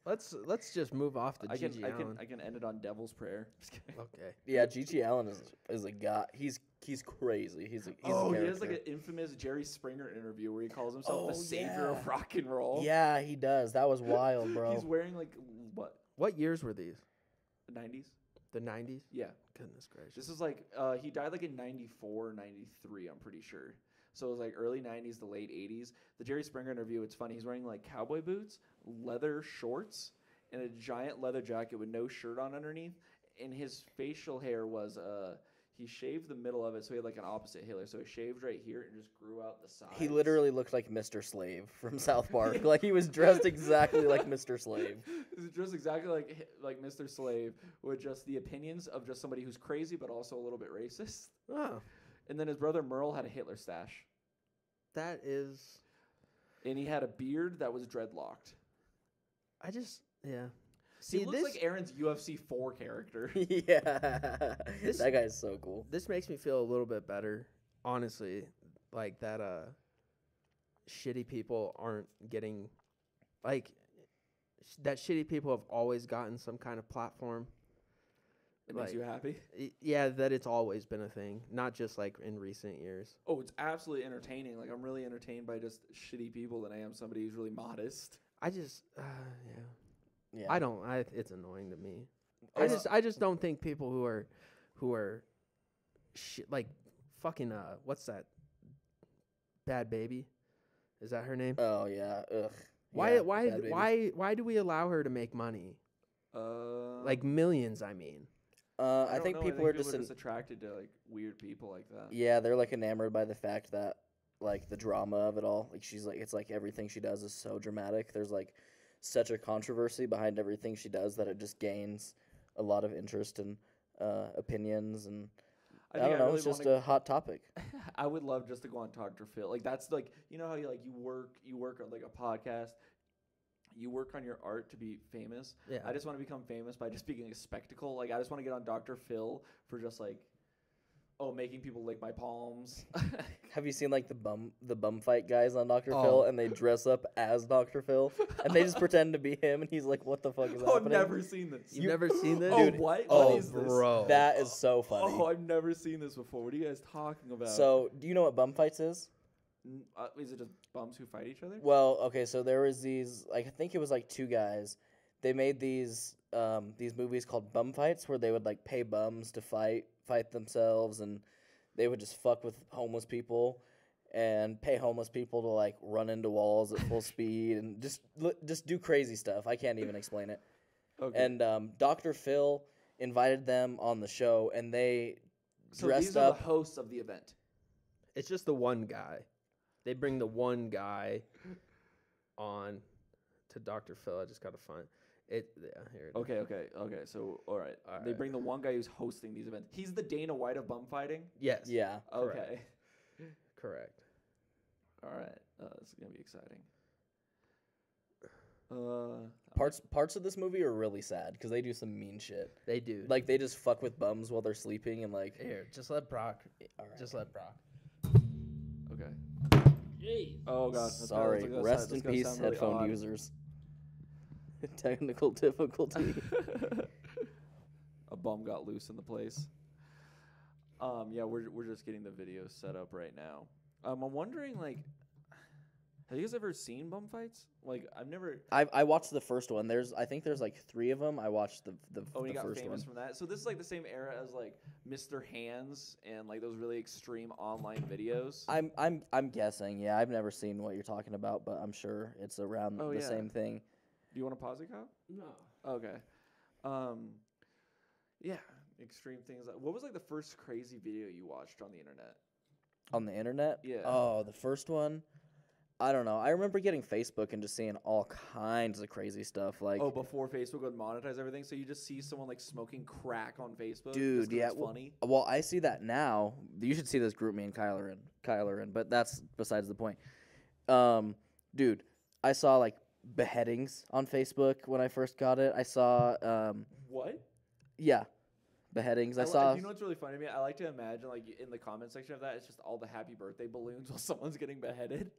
Let's just move off the I Gigi Allen. can end it on Devil's Prayer. Just kidding. Okay. Yeah, G.G. Allen is a guy. He's crazy. He's a He character. has like an infamous Jerry Springer interview where he calls himself Oh, the savior yeah. of rock and roll. Yeah, he does. That was wild, bro. He's wearing like what? What years were these? The 90s? The 90s? Yeah. Goodness gracious. This is like he died like in 94, 93, I'm pretty sure. So it was like early 90s to late 80s. The Jerry Springer interview, it's funny. He's wearing like cowboy boots, leather shorts, and a giant leather jacket with no shirt on underneath. And his facial hair was he shaved the middle of it, so he had like an opposite Hitler. So he shaved right here and just grew out the sides. He literally looked like Mr. Slave from South Park. Like he was dressed exactly like Mr. Slave. He's dressed exactly like Mr. Slave, with just the opinions of just somebody who's crazy but also a little bit racist. Oh, And then his brother Merle had a Hitler stash, that is. and he had a beard that was dreadlocked. Yeah. He See, looks this like Aaron's UFC 4 character. Yeah. This- That guy's so cool. this makes me feel a little bit better, honestly. Like that. Shitty people aren't getting, like, that. Shitty people have always gotten some kind of platform. It makes you happy. Yeah, that it's always been a thing, not just like in recent years. Oh, it's absolutely entertaining. Like I'm really entertained by just shitty people than I am somebody who's really modest. I just, Yeah. I don't. It's annoying to me. I just don't think people who are, like, fucking. What's that? Bad Baby, is that her name? Oh yeah. Ugh. Why? Yeah, why? Bad Baby. Why do we allow her to make money? Like Um, millions, I mean. I don't think know. people are just just attracted to like weird people like that. yeah, they're like enamored by the fact that like the drama of it all. Like she's like, it's like everything she does is so dramatic. There's like such a controversy behind everything she does that it just gains a lot of interest and opinions, and I don't know. really It's just wanna- a hot topic. I would love just to go on Dr. Phil. Like that's like how you work on like a podcast. You work on your art to be famous. Yeah. I just want to become famous by just being a spectacle. Like I just want to get on Dr. Phil for just like, making people lick my palms. Have you seen like the bum fight guys on Dr. Oh. Phil, and they dress up as Dr. Phil and they just pretend to be him, and he's like, "What the fuck is I've happening?" never seen this. You've never seen this? Oh, Dude, what? oh, What is this? bro. That is so funny. Oh, I've never seen this before. What are you guys talking about? So, do you know what bum fights is? Is it just bums who fight each other? Well, okay, so there was these, like, I think it was like two guys. They made these movies called bum fights, where they would like pay bums to fight themselves, and they would just fuck with homeless people and pay homeless people to like run into walls at full speed and just do crazy stuff. I can't even explain it. Okay. And Dr. Phil invited them on the show, and they so dressed these are up. the hosts of the event. It's just the one guy. They bring the one guy on to Dr. Phil. I just gotta find it. Yeah, here it is. Okay. So all right. All They right. bring the one guy who's hosting these events. He's the Dana White of bum fighting. Yes. Yeah. Okay. Correct. All right. This is gonna be exciting. Parts of this movie are really sad because they do some mean shit. They do. Like they just fuck with bums while they're sleeping and like. Here, just let Brock. Alright. Just let Brock. Okay. Oh god. Sorry. Rest in peace, headphone users. Technical difficulty. A bum got loose in the place. Yeah, we're just getting the video set up right now. I'm wondering, like, have you guys ever seen bum fights? Like, I've never. I watched the first one. I think there's like 3 of them. I watched the Oh, and the he got first famous one. from that. So this is like the same era as like Mr. Hands and like those really extreme online videos. I'm guessing. Yeah, I've never seen what you're talking about, but I'm sure it's around Oh, the yeah. same thing. Do you want to pause it, Kyle? No. Okay. Yeah, extreme things. What was like the first crazy video you watched on the internet? On the internet? Yeah. Oh, the first one? I don't know. I remember getting Facebook and just seeing all kinds of crazy stuff. Like, Oh, before Facebook would monetize everything, so you just see someone like smoking crack on Facebook. Dude, just 'cause yeah, it's funny. well, I see that now. You should see this group me and Kyle are in, but that's besides the point. Dude, I saw like beheadings on Facebook when I first got it. I saw, What? yeah, beheadings. I li- saw. You know what's really funny to me? I like to imagine like in the comment section of that, it's just all the happy birthday balloons while someone's getting beheaded.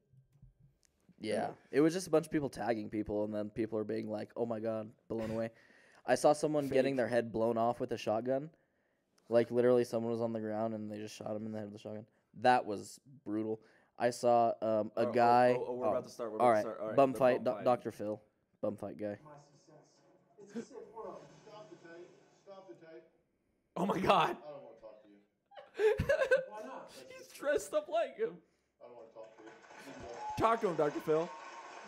Yeah, it was just a bunch of people tagging people, and then people are being like, "Oh my god," blown away. I saw someone getting Fake. their head blown off with a shotgun. Like literally, someone was on the ground and they just shot him in the head with a shotgun. That was brutal. I saw a guy. We're about to start. We're all about right, to start. All right, bum the fight, bum fight. Dr. Phil, bum fight guy. My success. It's a sick world. Stop the tape. Stop the tape. Oh my god. I don't want to talk to you. Why not? He's dressed up like him. I don't want to talk to you. Talk to him, Dr. Phil.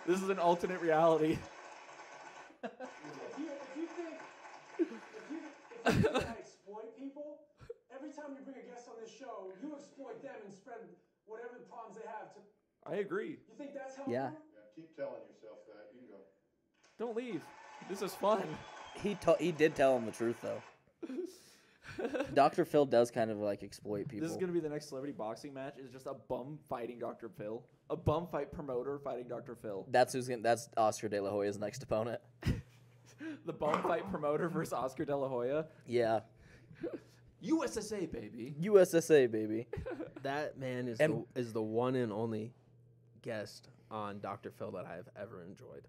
This is an alternate reality. If you think I exploit people, every time you bring a guest on this show, you exploit them and spread whatever the problems they have. I agree. You think that's helpful? Yeah. Yeah, keep telling yourself that. You can go. Don't leave. This is fun. He did tell him the truth though. Dr. Phil does kind of like exploit people. This is gonna be the next celebrity boxing match. Is just a bum fighting Dr. Phil. A bum fight promoter fighting Dr. Phil. That's that's Oscar De La Hoya's next opponent. The bum fight promoter versus Oscar De La Hoya. Yeah. USSA baby. USSA baby. That man is And- is the one and only guest on Dr. Phil that I have ever enjoyed.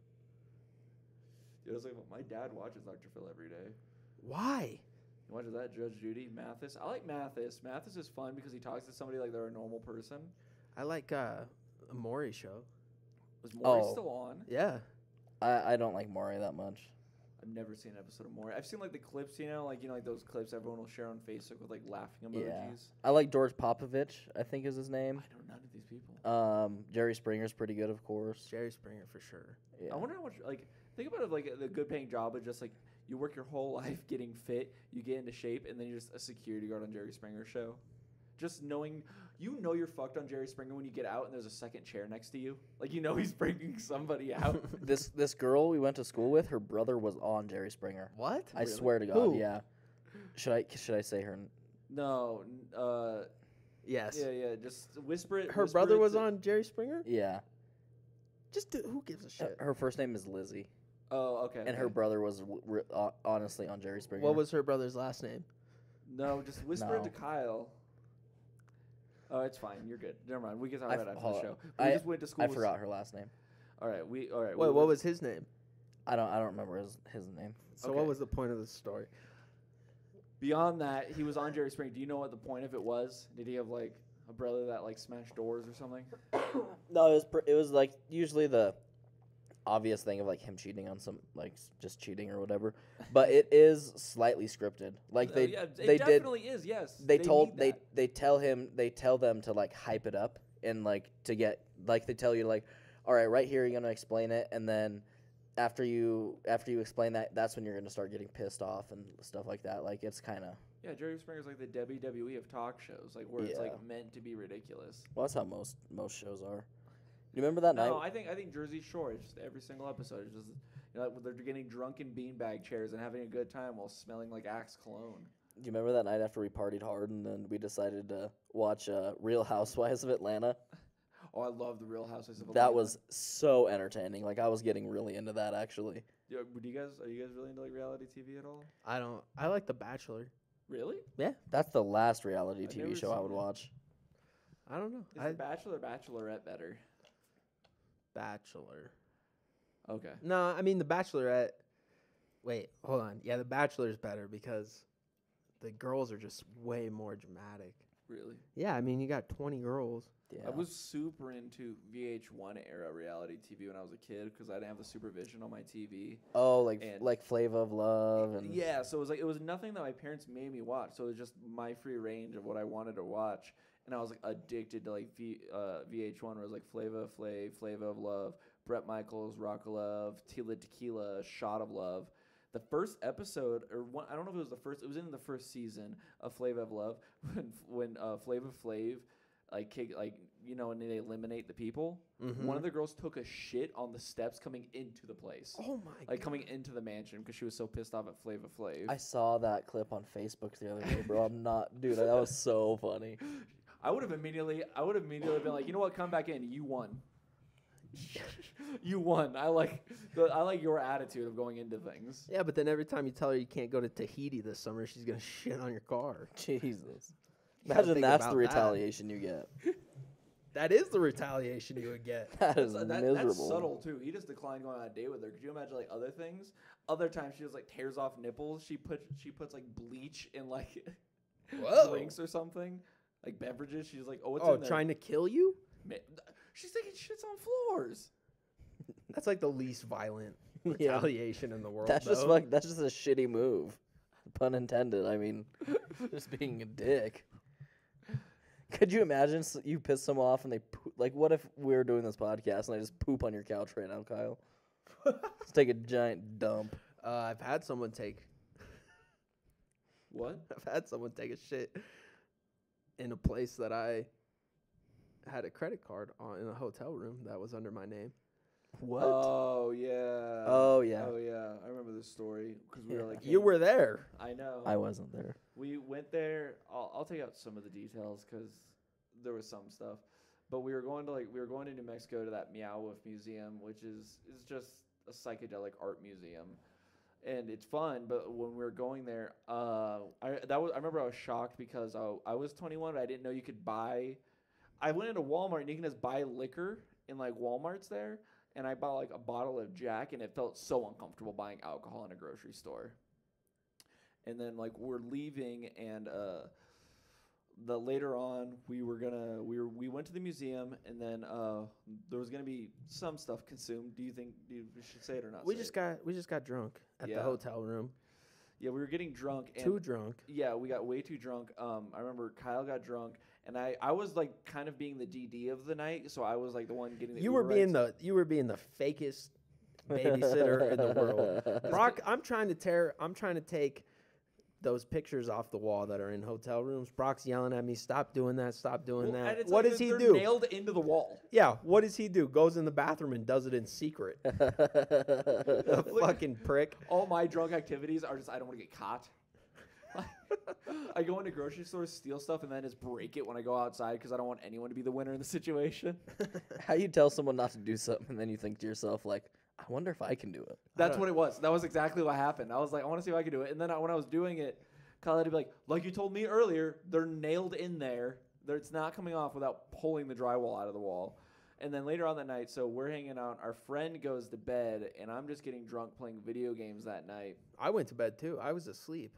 It was like my dad watches Dr. Phil every day. Why? He watches that Judge Judy, Mathis. I like Mathis. Mathis is fun because he talks to somebody like they're a normal person. I like a Maury show. Was Maury Oh. still on? Yeah. I don't like Maury that much. I've never seen an episode of Maury. I've seen like the clips, like those clips everyone will share on Facebook with like laughing emojis. Yeah. I like George Popovich, I think is his name. I know none of these people. Jerry Springer's pretty good, of course. Jerry Springer for sure. Yeah. I wonder how much think about it like the good paying job of just like you work your whole life getting fit, you get into shape, and then you're just a security guard on Jerry Springer's show. Just knowing you're fucked on Jerry Springer when you get out and there's a second chair next to you. Like he's bringing somebody out. This girl we went to school with, her brother was on Jerry Springer. What? I swear to God, Who? yeah. Should I say her? No, Yes. yeah, just whisper it. Her whisper brother it was to- on Jerry Springer? Yeah. Who gives a shit? Her first name is Lizzie, Oh, okay. and her brother was honestly on Jerry Springer. What was her brother's last name? No, just whisper it No. to Kyle. Oh, it's fine. You're good. Never mind. We can talk I about it f- after the hold show. on. We just went to school. I with- forgot her last name. All right. All right. Wait, what was his name? I don't remember his name. So Okay. what was the point of the story? Beyond that? He was on Jerry Springer. Do you know what the point of it was? Did he have like a brother that like smashed doors or something? No, it was like usually the obvious thing of like him cheating on some just cheating or whatever, but it is slightly scripted. Like they yeah, it they did definitely is. Yes. they told need they that. they tell them to like hype it up and like to get like they tell you like, all right here you're gonna explain it, and then after you explain that, that's when you're gonna start getting pissed off and stuff like that. Like it's kind of Yeah, Jerry Springer's like the WWE of talk shows, like where it's like Yeah. meant to be ridiculous. well, that's how most shows are. You remember that No, night? I think Jersey Shore. It's just every single episode. It's just like they're getting drunk in beanbag chairs and having a good time while smelling like Axe cologne. Do you remember that night after we partied hard and then we decided to watch Real Housewives of Atlanta? Oh, I love the Real Housewives of Atlanta. That was so entertaining. Like I was getting really into that actually. Yeah, are you guys really into like reality TV at all? I don't. I like The Bachelor. Really? Yeah, that's the last reality I've TV never show I seen would it. watch. I don't know. Is The Bachelor or Bachelorette better? Bachelor. Okay. No, I mean The Bachelorette. Wait, hold on. Yeah, The Bachelor's better because the girls are just way more dramatic. Really? Yeah, I mean you got 20 girls. Yeah. I was super into VH1 era reality TV when I was a kid because I didn't have the supervision on my TV. Oh, like And- like Flavor of Love and Yeah, so it was nothing that my parents made me watch. So it was just my free range of what I wanted to watch, and I was like addicted to like VH1, where it was like Flava Flav, Flavor of Love, Bret Michaels, Rock of Love, Tila Tequila, Shot of Love. The first episode, or one, I don't know if it was the first. It was in the first season of Flavor of Love when Flava Flav and they eliminate the people. Mm-hmm. One of the girls took a shit on the steps coming into the place. Oh my Like coming into the mansion because she was so pissed off at Flava Flav. I saw that clip on Facebook the other day, bro. I'm not, dude. That was so funny. I would have immediately been like, you know what, come back in. You won. You won. I like your attitude of going into things. Yeah, but then every time you tell her you can't go to Tahiti this summer, she's gonna shit on your car. Jesus. gotta Imagine think that's about the that. retaliation you get. That is the retaliation you would get. That is That's miserable. subtle too. He just declined going on a date with her. Could you imagine like other things? Other times she just like tears off nipples. She puts like bleach in like Whoa. drinks or something, like beverages. She's like, oh, it's Oh, in there. trying to kill you? She's taking shits on floors. That's like the least violent Yeah. retaliation in the world. That's just though. that's just a shitty move. Pun intended. I mean, just being a dick. Could you imagine you piss someone off and they like? What if we were doing this podcast and I just poop on your couch right now, Kyle? Just take a giant dump. I've had someone take. What? I've had someone take a shit in a place that I had a credit card on in a hotel room that was under my name. What? Oh yeah. Oh, yeah. Oh yeah. I remember this story because we were like, You were there. I know. I wasn't there. We went there. I'll take out some of the details because there was some stuff. But we were going to New Mexico to that Meow Wolf Museum, which is just a psychedelic art museum, and it's fun. But when we were going there, I remember I was shocked because I was 21, but I didn't know you could buy. I went into Walmart and you can just buy liquor in like Walmart's there, and I bought like a bottle of Jack, and it felt so uncomfortable buying alcohol in a grocery store. And then like we're leaving, and later on we went to the museum, and then there was gonna be some stuff consumed. Do you think we should say it or not? We say just it? got drunk at Yeah. the hotel room. Yeah, we were getting drunk. And Too drunk. Yeah, we got way too drunk. I remember Kyle got drunk, and I was like kind of being the DD of the night, so I was like the one getting the You were Uber being rides. the fakest babysitter in the world. Brock, I'm trying to take those pictures off the wall that are in hotel rooms. Brock's yelling at me, "Stop doing that! Stop doing Well, and that!" it's What like does he they're do? Nailed into the wall. Yeah, what does he do? Goes in the bathroom and does it in secret. The fucking prick. All my drunk activities are just I don't want to get caught. I go into grocery stores, steal stuff, and then just break it when I go outside because I don't want anyone to be the winner in the situation. How you tell someone not to do something and then you think to yourself like, I wonder if I can do it. That's what it was. That was exactly what happened. I was like, I want to see if I can do it. And then when I was doing it, Kyle had to be like you told me earlier, they're nailed in there. It's not coming off without pulling the drywall out of the wall. And then later on that night, so we're hanging out. Our friend goes to bed, and I'm just getting drunk playing video games that night. I went to bed too. I was asleep.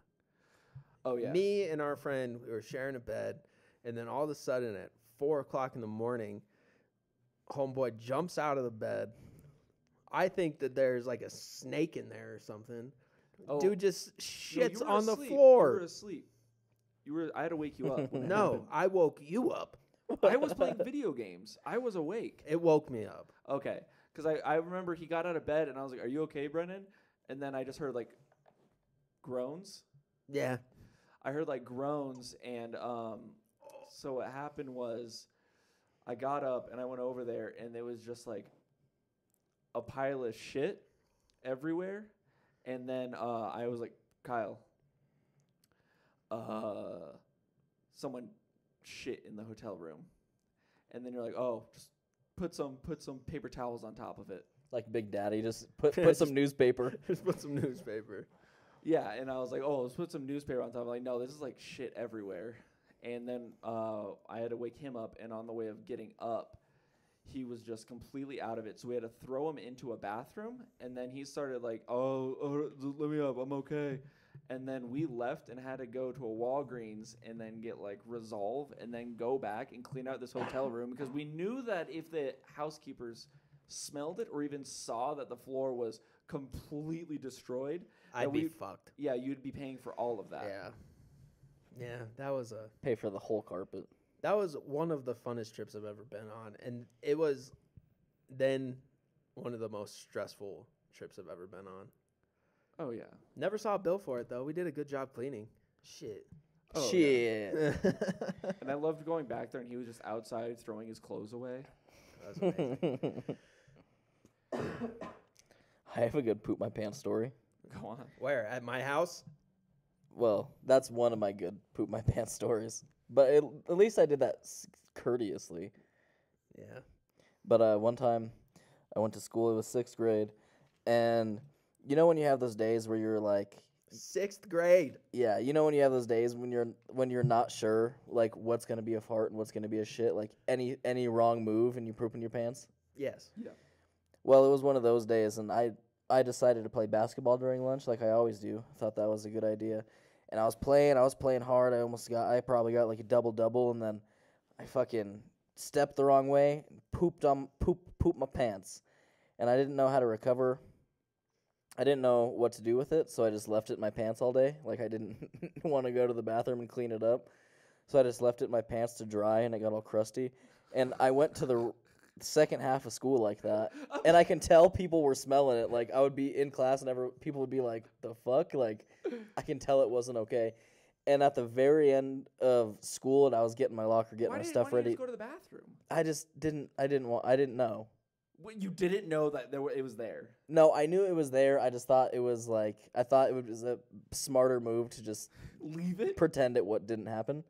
Oh, yeah. Me and our friend, we were sharing a bed, and then all of a sudden at 4:00 in the morning, homeboy jumps out of the bed. I think that there's like a snake in there or something. Oh, Dude just no, shits you were on the asleep. floor. You were asleep. I had to wake you up. when it No, happened. I woke you up. I was playing video games. I was awake. It woke me up. Okay. Because I remember he got out of bed, and I was like, are you okay, Brennan? And then I just heard, like, groans. Yeah. I heard, like, groans, and so what happened was I got up, and I went over there, and there was just, like, a pile of shit everywhere. And then I was like, Kyle, someone shit in the hotel room. And then you're like, oh, just put some paper towels on top of it. Like Big Daddy, just put Just- some newspaper. Just put some newspaper. Yeah, and I was like, oh, let's put some newspaper on top. I'm like, no, this is like shit everywhere. And then I had to wake him up, and on the way of getting up, he was just completely out of it. So we had to throw him into a bathroom, and then he started like, oh, let me up, I'm okay. And then we left and had to go to a Walgreens and then get like Resolve and then go back and clean out this hotel room because we knew that if the housekeepers smelled it or even saw that the floor was completely destroyed, I'd that be we'd- fucked. yeah, you'd be paying for all of that. Yeah, that was Pay for the whole carpet. that was one of the funnest trips I've ever been on, and it was then one of the most stressful trips I've ever been on. Oh yeah. Never saw a bill for it though. We did a good job cleaning. Shit. Oh, Shit. And I loved going back there, and he was just outside throwing his clothes away. That was amazing. I have a good poop my pants story. Go on. Where? At my house? Well, that's one of my good poop my pants stories. But at least I did that courteously. Yeah. But one time, I went to school. It was 6th grade, and you know when you have those days where you're like, 6th grade. yeah, you know when you have those days when you're not sure like what's gonna be a fart and what's gonna be a shit, like any wrong move and you poop in your pants. Yes. Well, it was one of those days, and I decided to play basketball during lunch like I always do. I thought that was a good idea, and I was playing hard. I probably got like a double, and then I fucking stepped the wrong way, and pooped my pants, and I didn't know how to recover. I didn't know what to do with it, so I just left it in my pants all day. Like I didn't want to go to the bathroom and clean it up, so I just left it in my pants to dry, and it got all crusty. And I went to the second half of school like that, and I can tell people were smelling it. Like I would be in class, and people would be like, "The fuck!" Like I can tell it wasn't okay. And at the very end of school, and I was getting my locker, getting my stuff why ready. did you just go to the bathroom? I just didn't. I didn't know. Wait, you didn't know that it was there. No, I knew it was there. I just thought it was like I thought it was a smarter move to just Leave it. pretend it didn't happen.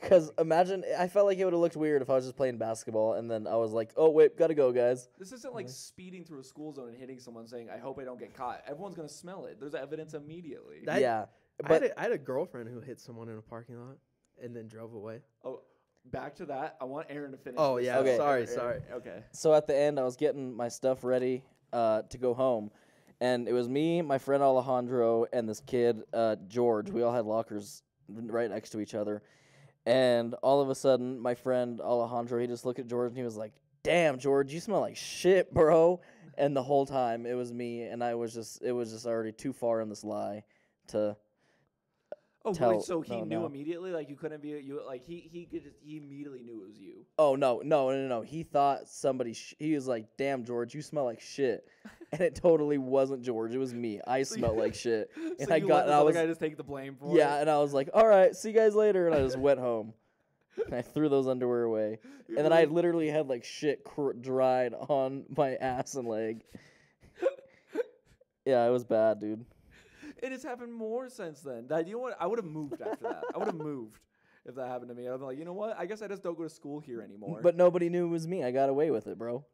Because imagine, I felt like it would have looked weird if I was just playing basketball and then I was like, "Oh wait, gotta go, guys." This isn't like speeding through a school zone and hitting someone saying, "I hope I don't get caught." Everyone's gonna smell it. There's evidence immediately. That- Yeah, I but had a girlfriend who hit someone in a parking lot and then drove away. Oh, back to that. I want Aaron to finish. Oh, this. yeah, Okay. sorry. Okay. so at the end, I was getting my stuff ready to go home, and it was me, my friend Alejandro, and this kid George. We all had lockers right next to each other. And all of a sudden, my friend Alejandro, he just looked at George and he was like, "Damn, George, you smell like shit, bro." And the whole time it was me, and it was just already too far in this lie to. Oh, Tell- wait, so he no, knew no. immediately. Like you couldn't be you. Like he immediately knew it was you. Oh no! He thought somebody. He was like, "Damn, George, you smell like shit," and it totally wasn't George. It was me. I smelled like shit, and so I you got. let And this I other was guy just take the blame for yeah, it. and I was like, "All right, see you guys later," and I just went home. And I threw those underwear away, and then I literally had like shit dried on my ass and leg. Yeah, it was bad, dude. It has happened more since then. That you know what? I would have moved after that. I would have moved if that happened to me. I'd be like, you know what? I guess I just don't go to school here anymore. But nobody knew it was me. I got away with it, bro.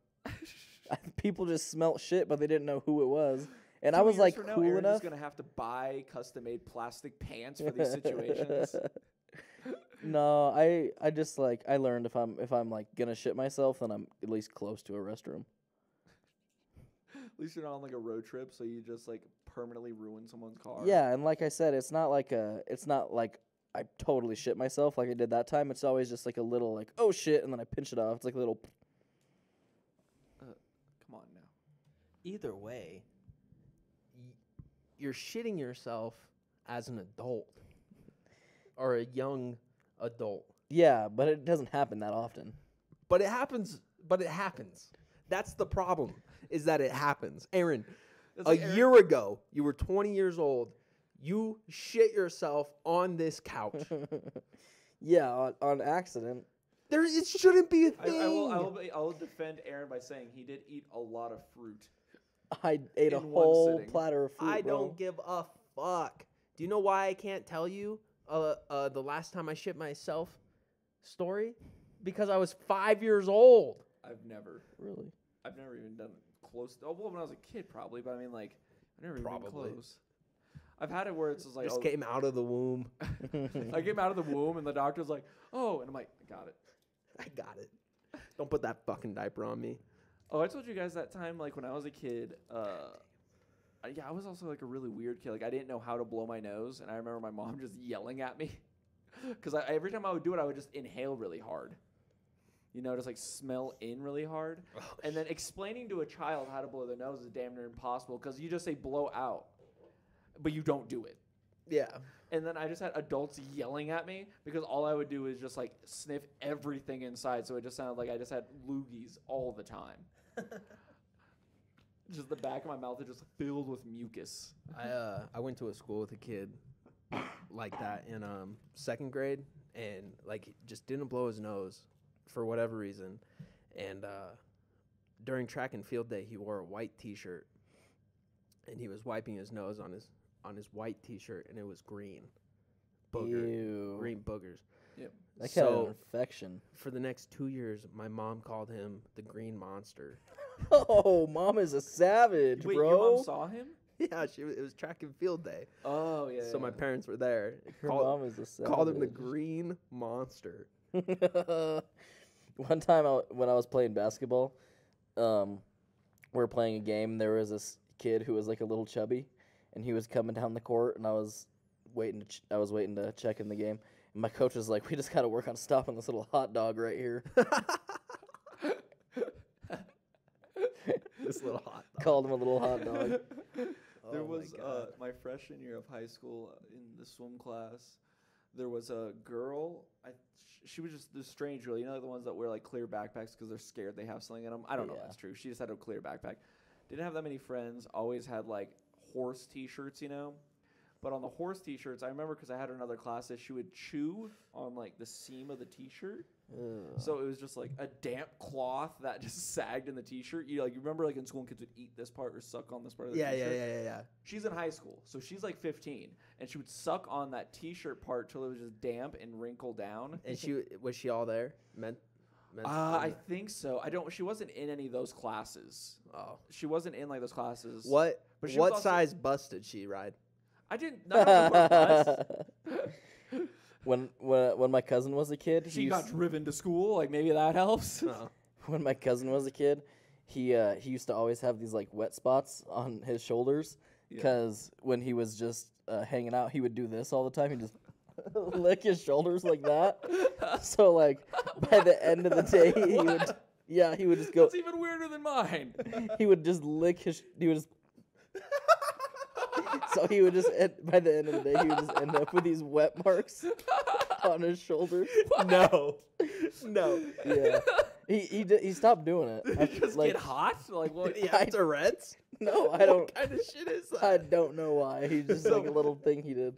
People just smelt shit, but they didn't know who it was. And I 2 was years like from now, cool Aaron's enough. just gonna have to buy custom-made plastic pants for these situations. No, I just like I learned if I'm like gonna shit myself, then I'm at least close to a restroom. At least you're not on like a road trip, so you just like permanently ruin someone's car. Yeah, and like I said, it's not like I totally shit myself like I did that time. It's always just like a little like, oh shit, and then I pinch it off. It's like a little. Come on now. Either way, you're shitting yourself as an adult or a young adult. Yeah, but it doesn't happen that often. But it happens. That's the problem, is that it happens. Aaron, It's a like Aaron- year ago, you were 20 years old. You shit yourself on this couch. Yeah, on accident. It shouldn't be a thing. I will defend Aaron by saying he did eat a lot of fruit. I ate a In one whole sitting. platter of fruit. I bro. don't give a fuck. Do you know why I can't tell you the last time I shit myself story? because I was 5 years old. I've never Really? even done close. Oh, well, when I was a kid, probably, but I mean, like, I've never even been Probably. close. I've had it where it's just like, Just oh, came out of the womb. I came out of the womb, and the doctor's like, oh, and I'm like, I got it. I got it. Don't put that fucking diaper on me. Oh, I told you guys that time, like, when I was a kid, yeah, I was also, like, a really weird kid. Like, I didn't know how to blow my nose, and I remember my mom just yelling at me. Because every time I would do it, I would just inhale really hard. You know, just, like, smell in really hard. And then explaining to a child how to blow their nose is damn near impossible because you just say blow out, but you don't do it. Yeah. And then I just had adults yelling at me because all I would do is just, like, sniff everything inside. So it just sounded like I just had loogies all the time. Just the back of my mouth is just filled with mucus. I went to a school with a kid like that in second grade, and like he just didn't blow his nose for whatever reason. And during track and field day, he wore a white T-shirt, and he was wiping his nose on his white T-shirt, and it was green. Ew. Green boogers. Yep. That kind of So infection. for the next 2 years, my mom called him the Green Monster. Oh, mom is a savage, Wait, bro. your mom saw him? Yeah, it was track and field day, Oh, yeah. so my parents were there. Her mom is a savage. Called him the Green Monster. One time when I was playing basketball, we were playing a game. There was this kid who was like a little chubby, and he was coming down the court, and I was waiting to check in the game. And my coach was like, "We just got to work on stopping this little hot dog right here." This little hot dog. Called him a little hot dog. There Oh my was God. my freshman year of high school in the swim class. There was a girl. She was just this strange girl. You know, the ones that wear like clear backpacks because they're scared they have something in them. I don't know if Yeah. that's true. She just had a clear backpack. Didn't have that many friends. Always had like horse T-shirts, you know. But on the horse T-shirts, I remember because I had her in other classes, she would chew on like the seam of the T-shirt. Ugh. So it was just like a damp cloth that just sagged in the T-shirt. You remember like in school when kids would eat this part or suck on this part of the Yeah, T-shirt? yeah. She's in high school, so she's like 15, and she would suck on that T-shirt part till it was just damp and wrinkled down. And was she all there? I think so. She wasn't in any of those classes. Oh. She wasn't in like those classes. What But she was what also- size bus did she ride? I didn't. None of them were bus. When my cousin was a kid, She got driven to school. Like maybe that helps. Oh. when my cousin was a kid, he used to always have these like wet spots on his shoulders Yeah. because when he was just hanging out, he would do this all the time. He'd just lick his shoulders like that. So like by the end of the day, he would just go. That's even weirder than mine. He would just lick his. He would just. So he would just by the end of the day, he would just end up with these wet marks on his shoulders. No. Yeah, he stopped doing it. Did it just get hot? Like what? Did he have Tourette's? No, I don't. What kind of shit is that? I don't know why. He's just like a little thing he did.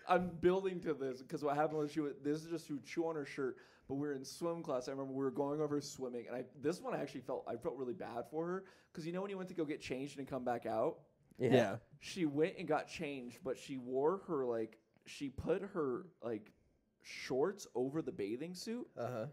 I'm building to this because what happened was this is just she would chew on her shirt. But we were in swim class. I remember we were going over swimming, and this one I actually felt really bad for her because you know when you went to go get changed and come back out, Yeah. she went and got changed, but she put her like shorts over the bathing suit. Uh-huh.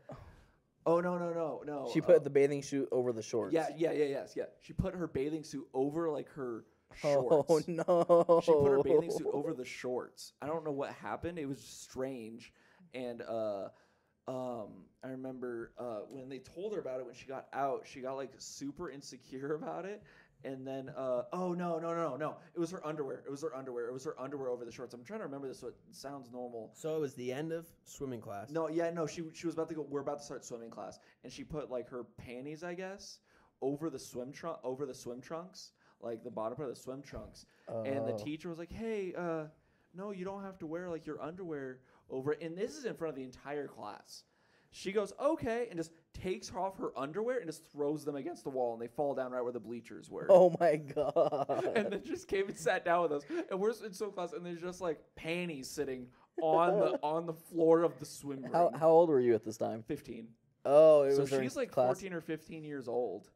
Oh no. She put the bathing suit over the shorts. Yes. She put her bathing suit over like her Oh shorts. no. She put her bathing suit over the shorts. I don't know what happened. It was strange. And I remember when they told her about it when she got out, she got like super insecure about it. And then oh no. It was her underwear. It was her underwear over the shorts. I'm trying to remember this so it sounds normal. So it was the end of swimming class. No, she was about to go. We're about to start swimming class, and she put like her panties, I guess, over the swim trunks, like the bottom part of the swim trunks. And the Oh. teacher was like, "Hey, no, you don't have to wear like your underwear over it." And this is in front of the entire class. She goes, "Okay," and just takes off her underwear and just throws them against the wall, and they fall down right where the bleachers were. Oh my god. And then just came and sat down with us, and we're in swim class, and there's just like panties sitting on the floor of the swim room. How old were you at this time? 15. Oh, it So was during she's like class. 14 or 15 years old,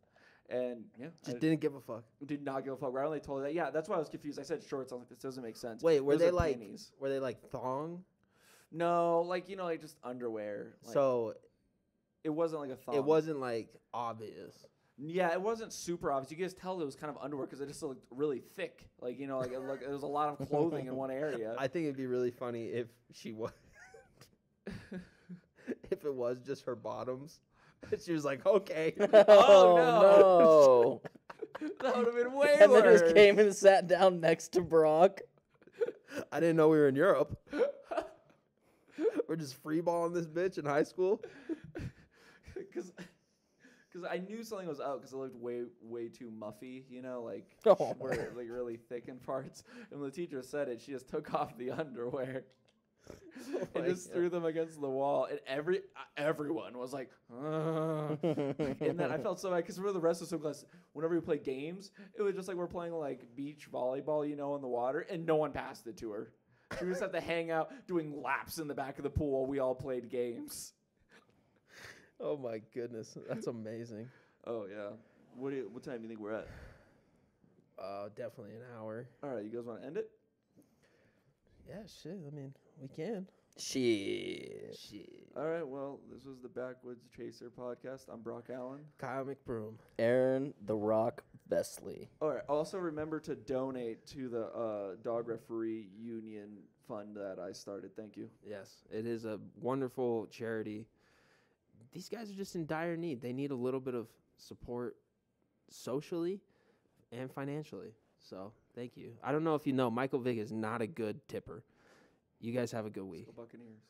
and yeah, Just I didn't give a fuck. did not give a fuck. Right when they told her that, yeah, that's why I was confused. I said shorts. I was like, this doesn't make sense. Wait, were Those they are like panties. thong? No, like like just underwear. Like, So It wasn't like a thong. It wasn't like obvious. Yeah, it wasn't super obvious. You could just tell it was kind of underwear because it just looked really thick. Like, you know, like it was a lot of clothing in one area. I think it'd be really funny if she was, if it was just her bottoms. She was like, okay. Oh, no. That would have been way And then worse. just came and sat down next to Brock. I didn't know we were in Europe. We're just freeballing this bitch in high school. Because I knew something was up because it looked way too muffy, you know, like Oh. where like really thick in parts. And when the teacher said it, she just took off the underwear and just threw them against the wall. And everyone was like, "Ugh." And then I felt so bad because for the rest of the class, whenever we played games, it was just like we're playing like beach volleyball, you know, in the water, and no one passed it to her. We just have to hang out doing laps in the back of the pool while we all played games. Oh my goodness, that's amazing. Oh yeah. What time do you think we're at? Definitely an hour. All right, you guys want to end it? Yeah, shit. I mean, we can. Shit. All right. Well, this was the Backwoods Chaser podcast. I'm Brock Allen. Kyle McBroom. Aaron the Rock Vesley. All right. Also, remember to donate to the Dog Referee Union Fund that I started. Thank you. Yes, it is a wonderful charity. These guys are just in dire need. They need a little bit of support socially and financially. So, thank you. I don't know if you know, Michael Vick is not a good tipper. You guys have a good week. Let's go Buccaneers.